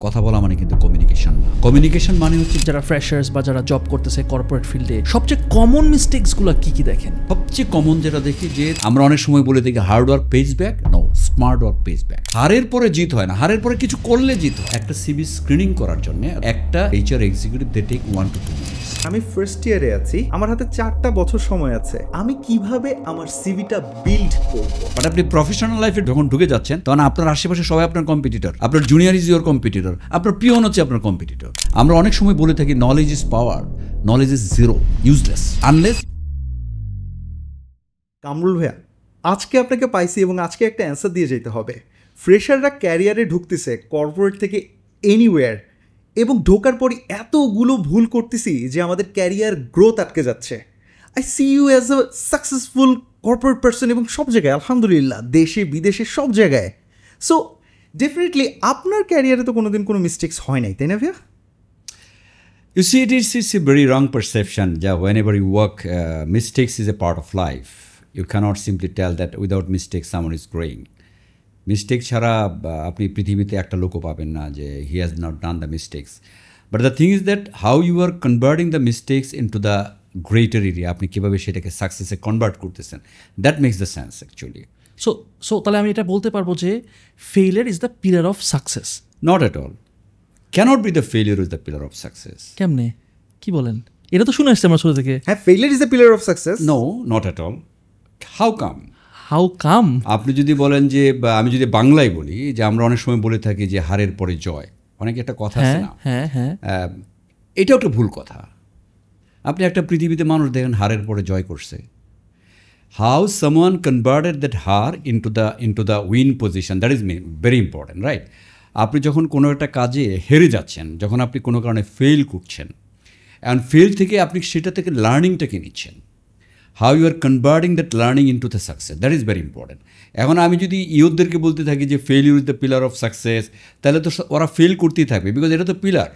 কথা বলা মানে কিন্তু কমিউনিকেশন না। কমিউনিকেশন মানে হচ্ছে যারা ফ্রেশার্স বা যারা জব করতেছে কর্পোরেট ফিল্ডে সবচেয়ে কমন মিস্টেকসগুলো কি কি দেখেন? সবচেয়ে কমন যেটা দেখি যে আমরা অনেক সময় বলে দেখি hard work pays back, no, smart work pays back. হারের পরে জিত হয় না, হারের পরে কিছু করলে জিত হয়। একটা সিভি স্ক্রিনিং করার জন্য একটা HR executive they take 1 to 2 minutes। আমি ফার্স্ট ইয়ারে আছি, আমার হাতে 4টা বছর সময় আছে। আমি কিভাবে আমার সিভিটা বিল্ড করব? বাট আপনি প্রফেশনাল লাইফে যখন ঢুকে যাচ্ছেন তখন আপনার আশেপাশে সবাই আপনার কম্পিটিটর, আপনার জুনিয়র ইজ ইউর কম্পিটিটর, আপনার পিয়ন হচ্ছে আপনার কম্পিটিটর। আমরা অনেক সময় বলে থাকি knowledge is power, knowledge is zero, useless unless. Kamrul ভাইয়া, আজকে আপনাকে পাইছি এবং আজকে একটা অ্যান্সার দিয়ে যেতে হবে। ফ্রেশাররা ক্যারিয়ারে ঢুকতেছে কর্পোরেট থেকে এনিওয়্যার, এবং ঢোকার পরই এতগুলো ভুল করতেছি যে আমাদের ক্যারিয়ার গ্রোথ আটকে যাচ্ছে। I see you as a successful corporate person এবং সব জায়গায় আলহামদুলিল্লাহ, দেশে বিদেশে সব জায়গায়। সো ডেফিনেটলি আপনার ক্যারিয়ারে তো কোনোদিন কোনো মিস্টেক্স হয় নাই, তাই না ভাইয়া? You see, it's a very wrong perception. Yeah, whenever you work, mistakes is a part of life. You cannot simply tell that without mistakes someone is growing. Mistake ছাড়া আপনি পৃথিবীতে একটা লোকও পাবেন না যে he has not done the mistakes. But the thing is that how you are converting the mistakes into the greater area, আপনি কিভাবে সেটাকে সাকসেসে কনভার্ট করতেছেন, that makes the sense actually. So তাহলে আমি এটা বলতে পারবো যে failure is the pillar of success. Not at all. Cannot be the failure is the pillar of success. কেমনে, কি বলেন? এটা তো শুনে আসছে আমরা ছোট থেকে। হ্যাঁ, failure is the pillar of success. No, not at all. How come? How come? আপনি যদি বলেন যে, বা আমি যদি বাংলায় বলি যে আমরা অনেক সময় বলে থাকি যে হারের পরে জয়, অনেকে একটা কথা আছে না, হ্যাঁ, এটাও একটা ভুল কথা। আপনি একটা পৃথিবীতে মানুষ দেখেন হারের পরে জয় করছে। How someone converted that her into the win position, that is very important, right? আপনি যখন কোনো একটা কাজে হেরে যাচ্ছেন, যখন আপনি কোনো কারণে ফেল করছেন, অ্যান্ড ফেল থেকে আপনি সেটা থেকে লার্নিংটাকে নিচ্ছেন, how you are converting that learning into the success, that is very important. এখন আমি যদি ইউথদেরকে বলতে থাকি যে failure is the pillar of success, তাহলে তো ওরা ফেল করতেই থাকবে, বিকজ এটা তো পিলার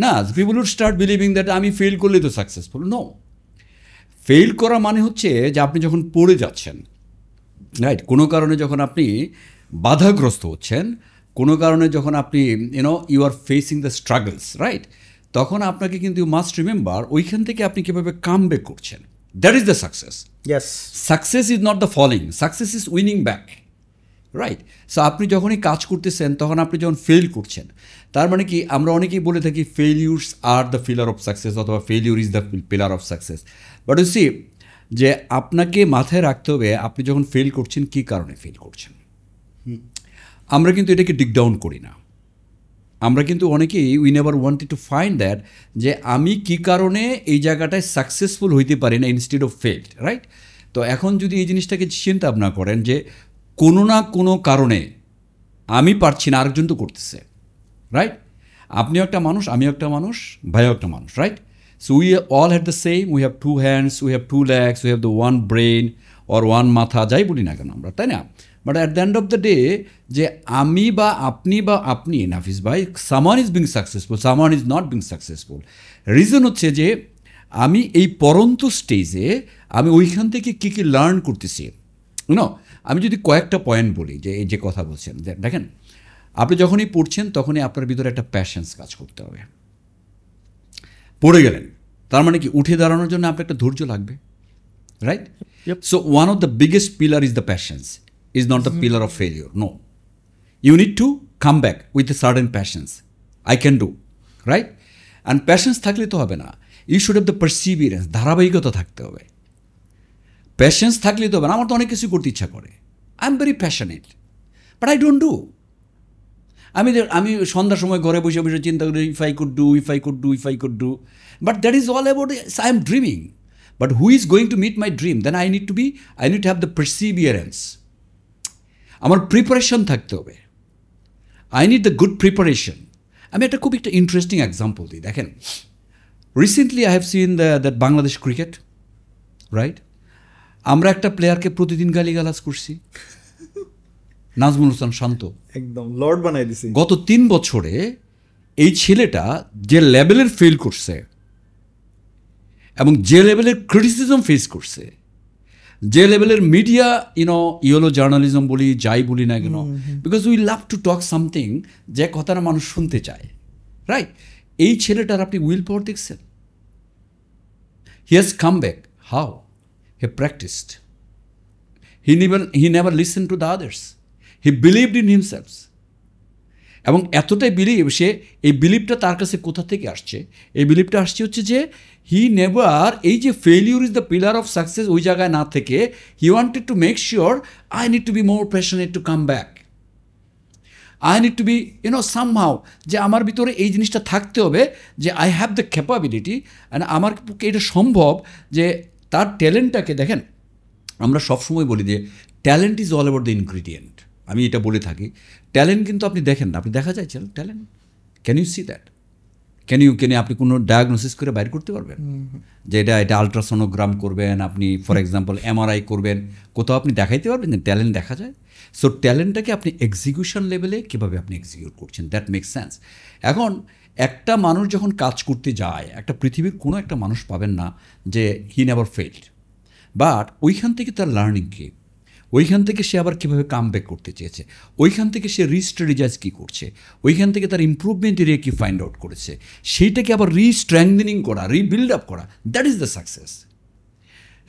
না। People would start believing that আমি ফেল করলেই তো সাকসেসফুল। নো, ফেল করা মানে হচ্ছে যে আপনি যখন পড়ে যাচ্ছেন, রাইট, কোনো কারণে যখন আপনি বাধাগ্রস্ত হচ্ছেন, কোনো কারণে যখন আপনি you are facing the struggles, right, তখন আপনাকে কিন্তু ইউ মাস্ট রিমেম্বার ওইখান থেকে আপনি কীভাবে কাম ব্যাক করছেন, that is the success. Yes, success is not the falling, success is winning back, right? So আপনি যখনই কাজ করতেছেন, তখন আপনি যখন ফেল করছেন, তার মানে কি আমরা অনেকেই বলে থাকি failures are the pillar of success, অথবা failure is the pillar of success. But you see, যে আপনাকে মাথায় রাখতে হবে আপনি যখন ফেল করছেন কী কারণে ফেল করছেন। আমরা কিন্তু এটাকে ডিক ডাউন করি না। আমরা কিন্তু অনেকেই we never wanted to find that, যে আমি কী কারণে এই জায়গাটায় সাকসেসফুল হইতে পারি না ইনস্টেড অফ ফেলড, রাইট? তো এখন যদি এই জিনিসটাকে চিন্তা ভাবনা করেন যে কোনো না কোনো কারণে আমি পারছি না, আরেকজন তো করতেছে, রাইট? আপনিও একটা মানুষ, আমিও একটা মানুষ, ভাইও একটা মানুষ, right? So we all have the same, we have 2 hands, we have 2 legs, we have the 1 brain or 1 মাথা, যাই বলি না কেন আমরা, তাই না? But at the end of the day, যে আমি বা আপনি নাফিস ভাই, সামান ইজ বিং সাকসেসফুল, সামান is not being successful. Reason হচ্ছে যে আমি এই পরন্ত স্টেজে আমি ওইখান থেকে কী কী লার্ন করতেছি। আমি যদি কয়েকটা পয়েন্ট বলি, যে এই যে কথা বলছেন, দেখেন, আপনি যখনই পড়ছেন তখনই আপনার ভিতরে একটা প্যাশন্স কাজ করতে হবে। পড়ে গেলেন, তার মানে কি উঠে দাঁড়ানোর জন্য আপনার একটা ধৈর্য লাগবে, right? So one of the biggest pillar is the passions, is not the pillar of failure. No. You need to come back with a certain passions. I can do. Right? And passions থাকলে তো হবে না. You should have the perseverance. ধারাবাহিকতা থাকতে হবে। Passions থাকলে তো হবে না। আমার তো অনেক কিছু করতে ইচ্ছা করে। I am very passionate. But I don't do. আমি সন্ধ্যার সময় ঘরে বসে বসে চিন্তা করি, if I could do. But that is all about I am dreaming. But who is going to meet my dream? Then I need to have the perseverance. আমার preparation থাকতে হবে। I need the good preparation. আমি একটা খুব একটা interesting example দিই, দেখেন, recently I have seen that Bangladesh cricket, right? আমরা একটা প্লেয়ারকে প্রতিদিন গালিগালাজ করছি, নাজমুল হোসেন শান্ত, একদম লর্ড বানাই দিছি। গত 3 বছরে এই ছেলেটা যে লেভেলের ফেল করছে এবং যে লেভেলের ক্রিটিসিজম ফেস করছে, যে লেভেলের মিডিয়া ইয়েলো জার্নালিজম বলি যাই বলি না কেন, because we love to talk something যে কথাটা মানুষ শুনতে চায়, রাইট? এই ছেলেটার আপনি উইল পাওয়ার দেখছেন? He has come back, how? He practised, he never listen to the others, he believed in himself. এবং এতটাই বিলিভ, সে এই বিলিভটা তার কাছে কোথা থেকে আসছে? এই বিলিভটা আসছে হচ্ছে যে হি নেভার, এই যে failure is the pillar of success, ওই জায়গায় না থেকে he wanted to make sure I need to be more passionate to come back, I need to be somehow, যে আমার ভিতরে এই জিনিসটা থাকতে হবে যে I have the capability, and আমার পক্ষে এটা সম্ভব যে তার ট্যালেন্টটাকে দেখেন। আমরা সবসময় বলি যে talent is all about the ingredient. আমি এটা বলে থাকি, ট্যালেন্ট কিন্তু আপনি দেখেন না, আপনি দেখা যায় talent, can you see that? Can you আপনি কোনো ডায়াগনোসিস করে বাইর করতে পারবেন যে এটা আলট্রাসোনোগ্রাম করবেন, আপনি ফর এক্সাম্পল এমআরআই করবেন, কোথাও আপনি দেখাইতে পারবেন যে ট্যালেন্ট দেখা যায়? সো ট্যালেন্টটাকে আপনি এক্সিকিউশন লেভেলে কীভাবে আপনি এক্সিকিউট করছেন, দ্যাট মেক্স সেন্স। এখন একটা মানুষ যখন কাজ করতে যায়, একটা পৃথিবীর কোনো একটা মানুষ পাবেন না যে হি নেভার ফেইলড, বাট ওইখান থেকে তার লার্নিং কী, ওইখান থেকে সে আবার কীভাবে কাম ব্যাক করতে চেয়েছে, ওইখান থেকে সে রিস্ট্র্যাটেজাইজ কী করছে, ওইখান থেকে তার ইম্প্রুভমেন্ট এরিয়া কী ফাইন্ড আউট করেছে, সেইটাকে আবার রিস্ট্রেংথেনিং করা, রিবিল্ড আপ করা, দ্যাট ইজ দ্য সাকসেস।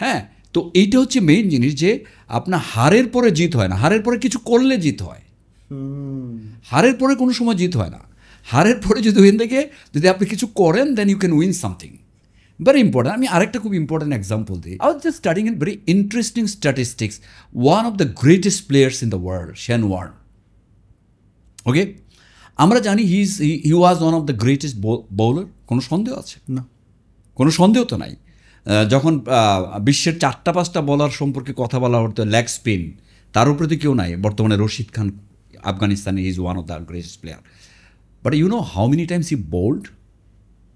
হ্যাঁ, তো এইটা হচ্ছে মেইন জিনিস, যে আপনার হারের পরে জিত হয় না, হারের পরে কিছু করলে জিত হয়, হারের পরে কোনো সময় জিত হয় না। হারের পরে যদি ওইখান থেকে যদি আপনি কিছু করেন, then you can win something. Very important. আমি আরেকটা খুব ইম্পর্টেন্ট এক্সাম্পল দিই। I was just studying in very interesting statistics. One of the greatest players in the world, Shane Warne. Okay? আমরা জানি he was one of the greatest bowler. কোনো সন্দেহ আছে? না, কোনো সন্দেহ তো নাই। যখন বিশ্বের 4-5টা বলার সম্পর্কে কথা বলা হতো, লেগ স্পিন, তার উপরে তো কেউ নাই। বর্তমানে রশিদ খান, আফগানিস্তানে, he is one of the greatest player. But you know how many times he bowled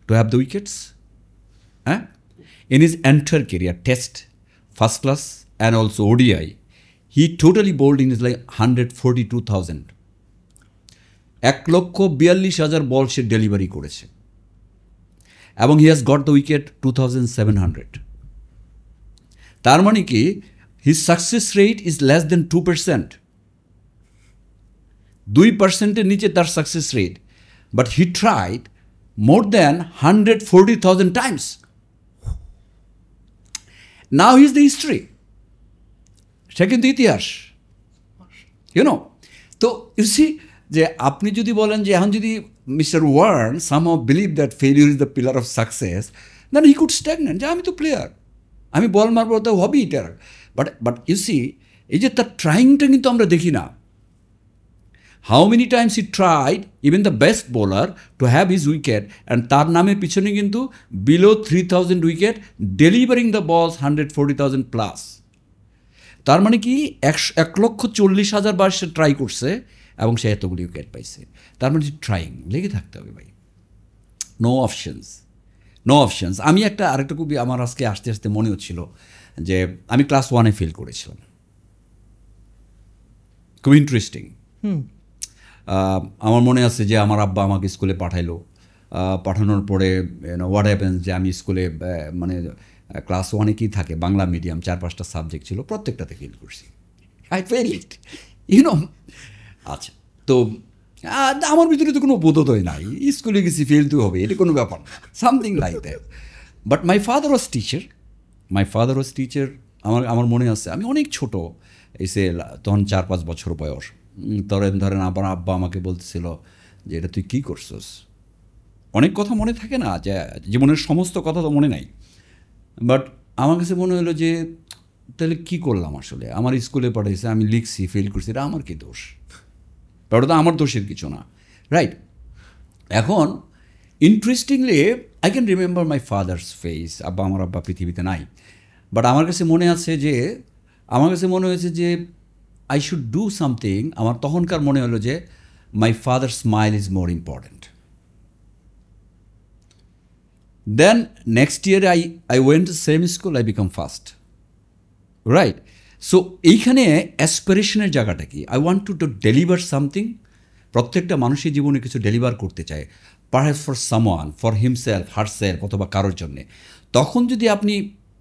to have the wickets? In his entire career, Test, first class, and also ODI, he totally bowled in his 142,000. 1,42,000 ball say delivery করেছে, এবং he has got the wicket 2,700. তার মানে কি, his success rate is less than 2%. 2%-এর নিচে তার success rate, but he tried more than 140,000 times. Now he is the history. সে কিন্তু ইতিহাস, তো ইউ সি, যে আপনি যদি বলেন যে এখন যদি mister Warne somehow believe that failure is the pillar of success, then he could stagnant, যে আমি তো প্লেয়ার, আমি বল মারবো, তো হবি এটার। বাট ইউ সি, এই যে তার ট্রাইংটা কিন্তু আমরা দেখি না। How many times he tried, even the best bowler, to have his wicket, and তার নামের পিছনে কিন্তু below 3,000 উইকেট, ডেলিভারিং দ্য বলস 140,000 প্লাস। তার মানে কি 1,40,000 বার সে ট্রাই করছে এবং সে এতগুলি উইকেট পাইছে। তার মানে ট্রাইং লেগে থাকতে হবে ভাই, নো অপশনস। আমি আরেকটা খুবই আমার আজকে আস্তে আস্তে মনে হচ্ছিল যে আমি ক্লাস 1-এ ফেল করেছিলাম, খুব ইন্টারেস্টিং। আমার মনে আছে যে আমার আব্বা আমাকে স্কুলে পাঠাইলো, পাঠানোর পরে হোয়াট হ্যাপেন্স, যে আমি স্কুলে মানে ক্লাস 1-এ কী থাকে, বাংলা মিডিয়াম, 4-5টা সাবজেক্ট ছিল, প্রত্যেকটাতে ফেল করছি। আই ফেল ইট, আচ্ছা, তো আমার ভিতরে তো কোনো বোধোদয় নাই, স্কুলে গেছি ফেল তো হবে, এটা কোনো ব্যাপার না, something like that. But my father was teacher. আমার মনে আছে আমি অনেক ছোটো, এসে তখন 4-5 বছর বয়স, ধরেন আমার আব্বা আমাকে বলতেছিল যে এটা তুই কী করছস। অনেক কথা মনে থাকে না, যে জীবনের সমস্ত কথা তো মনে নাই, বাট আমার কাছে মনে হলো যে তাহলে কী করলাম আসলে, আমার স্কুলে পাঠাইছে, আমি লিখছি, ফেল করছি, এটা আমার কী দোষ? ওটা তো আমার দোষের কিছু না, রাইট? এখন interestingly I can remember my father's face. আমার আব্বা পৃথিবীতে নাই, বাট আমার কাছে মনে হয়েছে যে I should do something. আমার তখনকার মনে হলো যে my father's smile is more important. Then next year I went to same school, I become first. Right? So এইখানে অ্যাসপিরেশনের জায়গাটা কি, I want to deliver something. প্রত্যেকটা মানুষের জীবনে কিছু ডেলিভার করতে চায়, perhaps for someone, for himself, herself, অথবা কারোর জন্যে। তখন যদি আপনি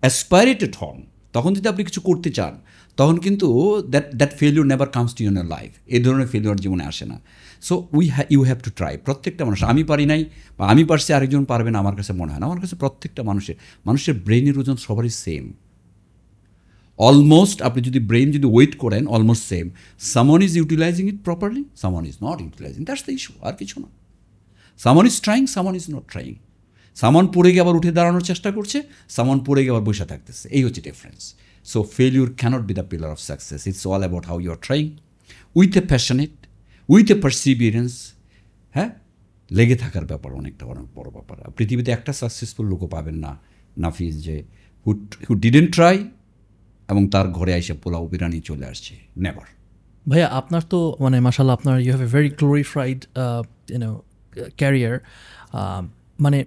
অ্যাসপাইরেটেড হন, তখন যদি আপনি কিছু করতে চান তখন কিন্তু that failure never comes to your life. এই ধরনের ফেলিউর জীবনে আসে না। So you have to try. প্রত্যেকটা মানুষ, আমি পারি নাই বা আমি পারছি আরেকজন পারবে না আমার কাছে মনে হয় না। আমার কাছে প্রত্যেকটা মানুষের ব্রেনের ওজন সবারই সেম, অলমোস্ট। আপনি যদি ব্রেন যদি ওয়েট করেন almost same. Someone is utilizing it properly, someone is not utilizing, that's the issue, আর কিছু না। Someone is trying, someone is not trying. Someone পড়ে গিয়ে আবার উঠে দাঁড়ানোর চেষ্টা করছে, সামওয়ান পড়ে গিয়ে আবার বসে থাকতেছে। এই হচ্ছে difference. So failure can't be the pillar of success. It's all about how you are trying with a passionate, with a perseverance. হ্যাঁ, লেগে থাকার ব্যাপার অনেক বড় ব্যাপার। পৃথিবীতে একটা সাকসেসফুল লোকও পাবেন না নাফিস যে হু ডিডেন্ট ট্রাই এবং তার ঘরে এসে পোলাও বিরিয়ানি চলে আসছে, নেভার। ভাইয়া আপনার তো মানে মাশাআল্লাহ আপনার you have a very glorified career. মানে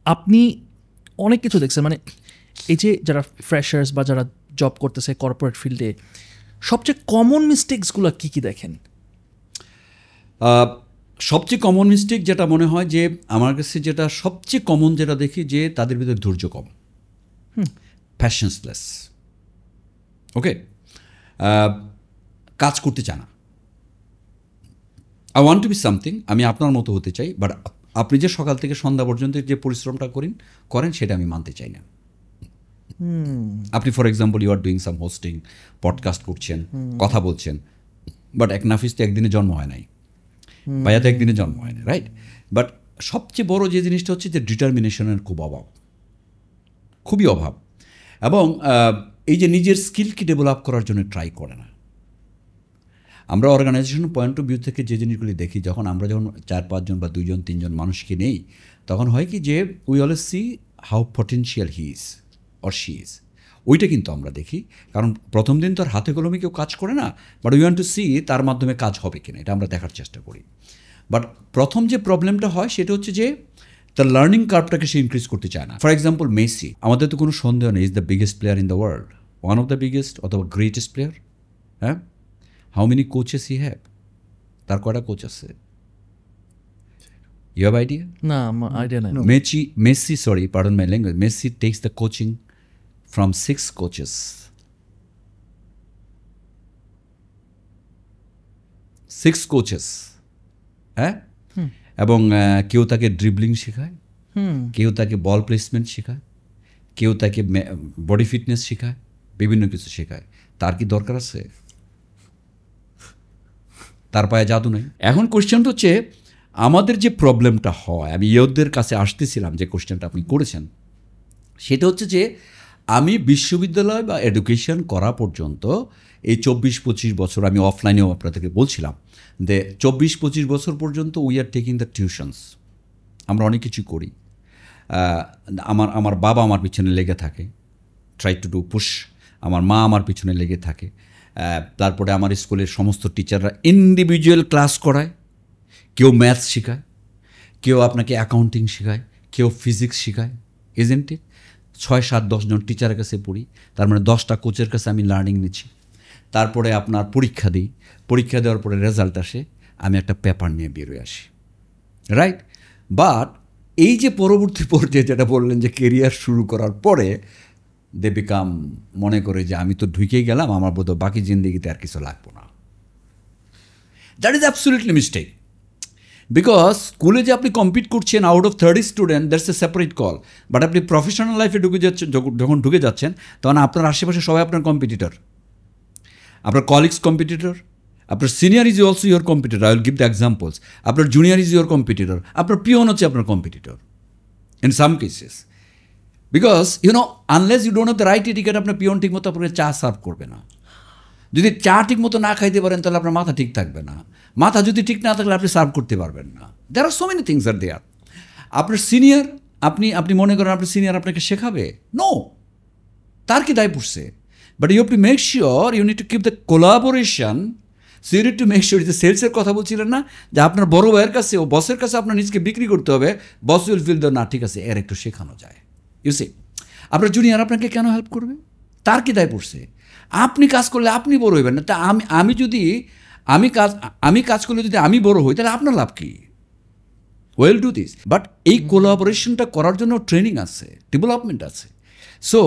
আপনি অনেক কিছু দেখছেন, মানে এই যে যারা ফ্রেশার্স বা যারা জব করতেছে কর্পোরেট ফিল্ডে, সবচেয়ে কমন মিস্টেকসগুলো কী কী দেখেন? সবচেয়ে কমন মিস্টেক যেটা মনে হয় যে আমার কাছে যেটা সবচেয়ে কমন যেটা দেখি যে তাদের ভিতরে ধৈর্য কম, প্যাশেন্সলেস। ওকে, কাজ করতে চায় না। I want two be something, আমি আপনার মতো হতে চাই, বাট আপনি যে সকাল থেকে সন্ধ্যা পর্যন্ত যে পরিশ্রমটা করেন সেটা আমি মানতে চাই না। আপনি for example you are doing some hosting, podcast করছেন, কথা বলছেন, বাট এক নাফিস তো একদিনে জন্ম হয় নাই, ভাইয়া তো একদিনে জন্ম হয় না, রাইট? বাট সবচেয়ে বড় যে জিনিসটা হচ্ছে যে ডিটারমিনেশনের খুবই অভাব। এবং এই যে নিজের স্কিলকে ডেভেলপ করার জন্য ট্রাই করে না। আমরা অর্গানাইজেশন পয়েন্ট অফ ভিউ থেকে যে জিনিসগুলি দেখি, যখন 4-5 জন বা 2 জন 3 জন মানুষকে নেই, তখন হয় কি যে we always C how potential he is or she is. ওইটা কিন্তু আমরা দেখি, কারণ প্রথম দিন তো আর হাতে কলমে কেউ কাজ করে না, but we want to see তার মাধ্যমে কাজ হবে কিনা, এটা আমরা দেখার চেষ্টা করি। বাট প্রথম যে প্রবলেমটা হয় সেটা হচ্ছে যে তার লার্নিং কার্ভটাকে সে ইনক্রিজ করতে চায় না। ফর এক্সাম্পল মেসি, আমাদের তো কোনো সন্দেহ নেই, is the biggest player in the world, one of the biggest অথবা গ্রেটেস্ট প্লেয়ার। হ্যাঁ, how many coaches he have? তার কয়টা কোচ আছে? You have idea? না, আইডিয়া নাই। Messi, sorry, pardon my language, Messi takes the coaching from 6 coaches. 6 coaches. হ্যাঁ, এবং কেউ তাকে ড্রিবলিং শেখায়, কেউ তাকে বল প্লেসমেন্ট শেখায়, কেউ তাকে বডি ফিটনেস শেখায়, বিভিন্ন কিছু শেখায়। তার কি দরকার আছে? তার পায়ে জাদু নেই। এখন কোশ্চেনটা হচ্ছে আমাদের যে প্রবলেমটা হয়, আমি ইয়োদের কাছে আসতেছিলাম যে কোশ্চেনটা আপনি করেছেন, সেটা হচ্ছে যে আমি বিশ্ববিদ্যালয় বা এডুকেশন করা পর্যন্ত এই 24-25 বছর, আমি অফলাইনেও আপনাদেরকে বলছিলাম যে 24-25 বছর পর্যন্ত we are taking the tuitions. আমরা অনেক কিছু করি। আমার বাবা আমার পিছনে লেগে থাকে, ট্রাই টু ডু পুশ। আমার মা আমার পিছনে লেগে থাকে। তারপরে আমার স্কুলের সমস্ত টিচাররা ইন্ডিভিজুয়াল ক্লাস করায়, কেউ ম্যাথস শেখায়, কেউ আপনাকে অ্যাকাউন্টিং শেখায়, কেউ ফিজিক্স শেখায়, ইজন্ট ইট? 6-7-10 জন টিচারের কাছে পড়ি, তার মানে 10টা কোচের কাছে আমি লার্নিং নিচ্ছি। তারপরে আপনার পরীক্ষা দিই, পরীক্ষা দেওয়ার পরে রেজাল্ট আসে, আমি একটা পেপার নিয়ে বেরোয় আসি, রাইট? বাট এই যে পরবর্তী পর্যায়ে যেটা বললেন যে কেরিয়ার শুরু করার পরে দে বিকাম, মনে করে যে আমি তো ঢুকেই গেলাম, আমার বোধ বাকি জিন্দিগিতে আর কিছু লাগবো না। That is absolutely mistake. Because স্কুলে যে আপনি কম্পিট করছেন out of 30 student, that's a separate call. But আপনি প্রফেশনাল লাইফে যখন ঢুকে যাচ্ছেন, তখন আপনার আশেপাশে সবাই আপনার কম্পিটিটর। আপনার কলিগস কম্পিটিটর, আপনার senior is also your competitor. I will give the examples. আপনার জুনিয়র ইজ ইউর কম্পিটিটর, আপনার পিওন হচ্ছে আপনার competitor in some cases. Because unless you don't have the right etiquette, আপনার পিওন ঠিক মতো আপনাকে চা সার্ভ করবে না। যদি চা ঠিক মতো না খাইতে পারেন, তাহলে আপনার মাথা ঠিক থাকবে না। মাথা যদি ঠিক না থাকলে আপনি সার্ভ করতে পারবেন না। দেয়ার are so many things are দেয়ার। আপনার সিনিয়র, আপনি মনে করেন আপনার সিনিয়র আপনাকে শেখাবে? নো, তার কি দায় পড়ছে? But you have to make sure, you need to keep the collaboration. So you need to make sure. যে সেলসের কথা বলছিলেন না, যে আপনার বড় ভাইয়ের কাছে ও বসের কাছে আপনার নিজকে বিক্রি করতে হবে, বস উইল ফিল দ্য না, ঠিক আছে, এর একটু শেখানো যায়। ইউ সি, আপনার জুনিয়র আপনাকে কেন হেল্প করবে? তার কি দায় পড়ছে? আপনি কাজ করলে আপনি বড় হইবেন না। তা আমি কাজ করলে যদি আমি বড় হই, তাহলে আপনার লাভ কি? Well do this. বাট এই কোলাবোরেশনটা করার জন্য ট্রেনিং আছে, ডেভেলপমেন্ট আছে। সো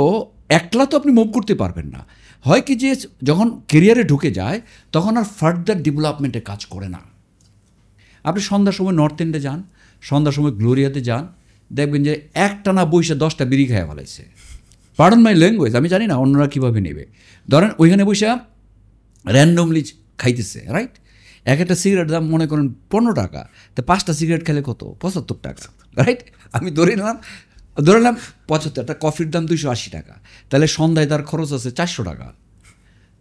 একলা তো আপনি মুভ করতে পারবেন না। হয় কি যে যখন কেরিয়ারে ঢুকে যায় তখন আর ফার্দার ডেভেলপমেন্টে কাজ করে না। আপনি সন্ধ্যার সময় নর্থ এন্ডে যান, সন্ধ্যার সময় গ্লোরিয়াতে যান, দেখবেন যে একটানা বইসা 10টা বিড়ি খাইয়া ফেলাইছে। পার্ডন মাই ল্যাঙ্গুয়েজ, আমি জানি না অন্যরা কীভাবে নেবে। ধরেন ওইখানে বসে র্যান্ডমলি খাইতেছে, রাইট? এক একটা সিগারেট দাম মনে করেন 15 টাকা, তো 5টা সিগারেট খেলে কত? 75 টাকা, রাইট? আমি ধরে নিলাম 75, একটা কফির দাম 280 টাকা, তাহলে সন্ধ্যায় তার খরচ আছে 400 টাকা।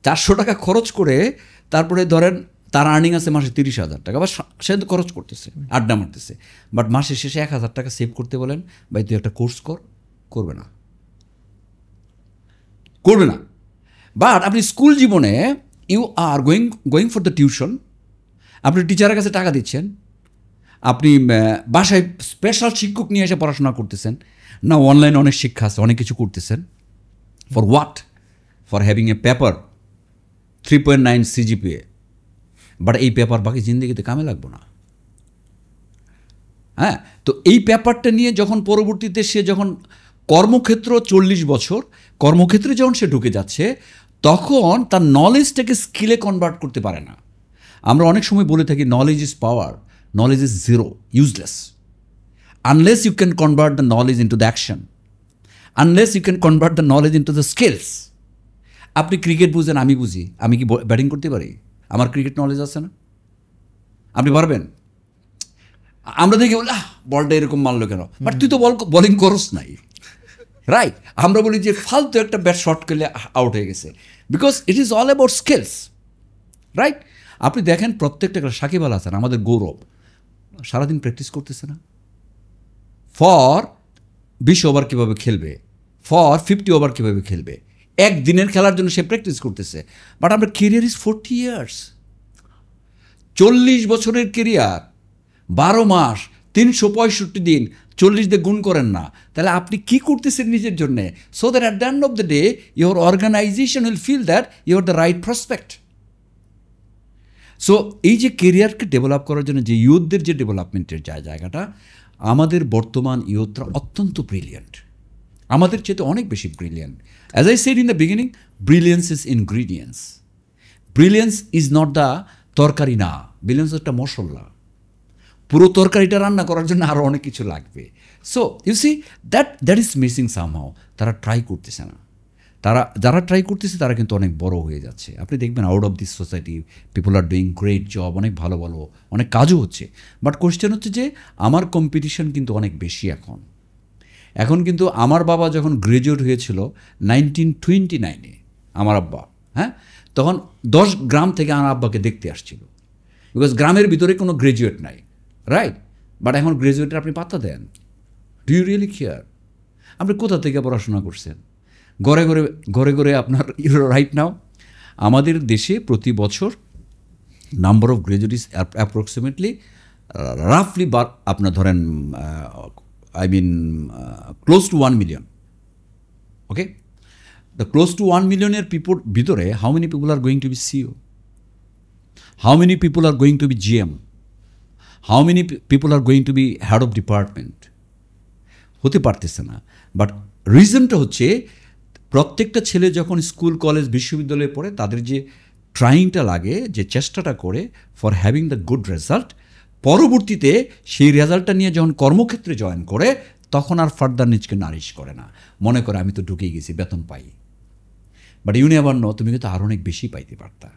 400 টাকা খরচ করে তারপরে ধরেন তার আর্নিং আছে মাসে 30,000 টাকা, বা সে তো খরচ করতেছে, আড্ডা মারতেছে, বাট মাসের শেষে 1,000 টাকা সেভ করতে বলেন, ভাই তুই একটা কোর্স করবে না, করবে না। বাট আপনি স্কুল জীবনে you are going for the tuition, আপনি টিচারের কাছে টাকা দিচ্ছেন, আপনি বাসায় স্পেশাল শিক্ষক নিয়ে এসে পড়াশোনা করতেছেন, না অনলাইনে অনেক শিক্ষা আছে, অনেক কিছু করতেছেন। For what? For having a paper 3.9 CGPA, but এই পেপার বাকি জিন্দগিতে কামে লাগবো না। হ্যাঁ, তো এই পেপারটা নিয়ে যখন পরবর্তীতে সে যখন কর্মক্ষেত্র 40 বছর কর্মক্ষেত্রে যখন সে ঢুকে যাচ্ছে, তখন তার নলেজটাকে স্কিলে কনভার্ট করতে পারে না। আমরা অনেক সময় বলে থাকি knowledge is power, knowledge is zero, useless, unless you can convert the knowledge into the action, unless you can convert the knowledge into the skills. আপনি ক্রিকেট বুঝেন, আমি বুঝি, আমি কি ব্যাটিং করতে পারি? আমার ক্রিকেট নলেজ আছে না? আপনি পারবেন? আমরা দেখি বলি বলটা এরকম মারলো কেন, বাট তুই তো বোলিং করস নাই, রাইট? আমরা বলি যে ফালতু একটা ব্যাট শট করলে আউট হয়ে গেছে, because it is all about skills, right? আপনি দেখেন প্রত্যেকটা সাকিব আল হাসান আমাদের গৌরব, সারাদিন প্র্যাকটিস করতেছে না? ফর 20 ওভার কীভাবে খেলবে, ফর 50 ওভার কীভাবে খেলবে, একদিনের খেলার জন্য সে প্র্যাকটিস করতেছে। বাট আমরা কেরিয়ার ইজ 40 ইয়ার্স, 40 বছরের কেরিয়ার, 12 মাস, 365 দিন, 40 দিয়ে গুণ করেন না, তাহলে আপনি কি করতেছেন নিজের জন্যে? So that at the end of the day your organisation will feel that you are the right prospect. So এই যে কেরিয়ারকে ডেভেলপ করার জন্য যে ইউথদের যে ডেভেলপমেন্টের জায়গাটা, আমাদের বর্তমান ইউথরা অত্যন্ত ব্রিলিয়েন্ট, আমাদের চেয়ে অনেক বেশি brilliant. As I said in the beginning, brilliance is ingredients, brilliance is not the তরকারি না, ব্রিলিয়েন্স একটা মশলা। পুরো তরকারিটা রান্না করার জন্য আরও অনেক কিছু লাগবে। So you see that is missing somehow. তারা ট্রাই করতেছে না, যারা ট্রাই করতেছে তারা কিন্তু অনেক বড় হয়ে যাচ্ছে। আপনি দেখবেন out of this society people are doing great job, অনেক ভালো ভালো অনেক কাজও হচ্ছে। বাট কোয়েশ্চেন হচ্ছে যে আমার কম্পিটিশন কিন্তু অনেক বেশি এখন কিন্তু আমার বাবা যখন গ্রাজুয়েট হয়েছিল 1929-এ, আমার আব্বা, হ্যাঁ, তখন 10 গ্রাম থেকে আমার আব্বাকে দেখতে আসছিল, বিকজ গ্রামের ভিতরে কোনো গ্রাজুয়েট নাই, রাইট? বাট এখন গ্রাজুয়েটের আপনি পাত্তা দেন? Do you really care? আপনি কোথা থেকে পড়াশোনা করছেন? ঘরে ঘরে আপনার রাইট নাও আমাদের দেশে প্রতি বছর নাম্বার অফ গ্রাজুয়েটস অ্যাপ্রক্সিমেটলি রাফলি আপনার ধরেন close to 1 million. Okay, the close to 1 মিলিয়নের পিপল ভিতরে how many people are going to be CEO? How many people are going to be GM? How many people are going to be head of department? হতে পারতেছে না। But রিজনটা হচ্ছে প্রত্যেকটা ছেলে যখন school college বিশ্ববিদ্যালয়ে পড়ে, তাদের যে ট্রাইংটা লাগে, যে চেষ্টাটা করে for having the good result, পরবর্তীতে সেই রেজাল্টটা নিয়ে যখন কর্মক্ষেত্রে জয়েন করে, তখন আর ফার্দার নিজকে নারিশ করে না, মনে করে আমি তো ঢুকেই গেছি, বেতন পাই। বাট ইউ নেভার নো, তুমি কিন্তু আরও অনেক বেশি পাইতে পারতা।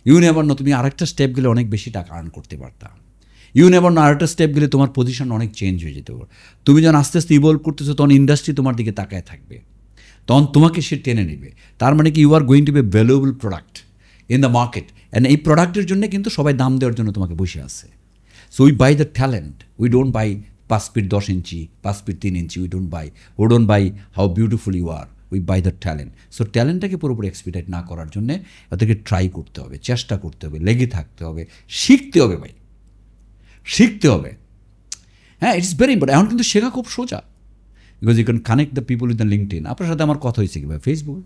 ইউ নেভার নো, তুমি আরেকটা স্টেপ গেলে অনেক বেশি টাকা আর্ন করতে পারতা। ইউ নেভার নো, আরেকটা স্টেপ গেলে তোমার পজিশন অনেক চেঞ্জ হয়ে যেতে পারে। তুমি যখন আস্তে আস্তে ইভলভ করতেছো, তখন ইন্ডাস্ট্রি তোমার দিকে তাকায় থাকবে, তখন তোমাকে সে টেনে নেবে। তার মানে কি you are going to be valuable product in the market, and এই প্রোডাক্টের জন্য কিন্তু সবাই দাম দেওয়ার জন্য তোমাকে বসে আছে। So we buy the talent, we don't buy 5 feet 10 inch, 5 feet 3 inch, we don't buy how beautiful you are, we buy the talent. So ট্যালেন্টটাকে পুরোপুরি এক্সপ্লয়েট না করার জন্যে ওদেরকে ট্রাই করতে হবে, চেষ্টা করতে হবে, লেগে থাকতে হবে, শিখতে হবে ভাই, শিখতে হবে। হ্যাঁ, ইটস ভেরি ইম্পর্টেন্ট। এখন কিন্তু শেখা খুব সোজা, because you can connect the people with the LinkedIn. আপনার সাথে আমার কথা হয়েছে কীভাবে? Facebook.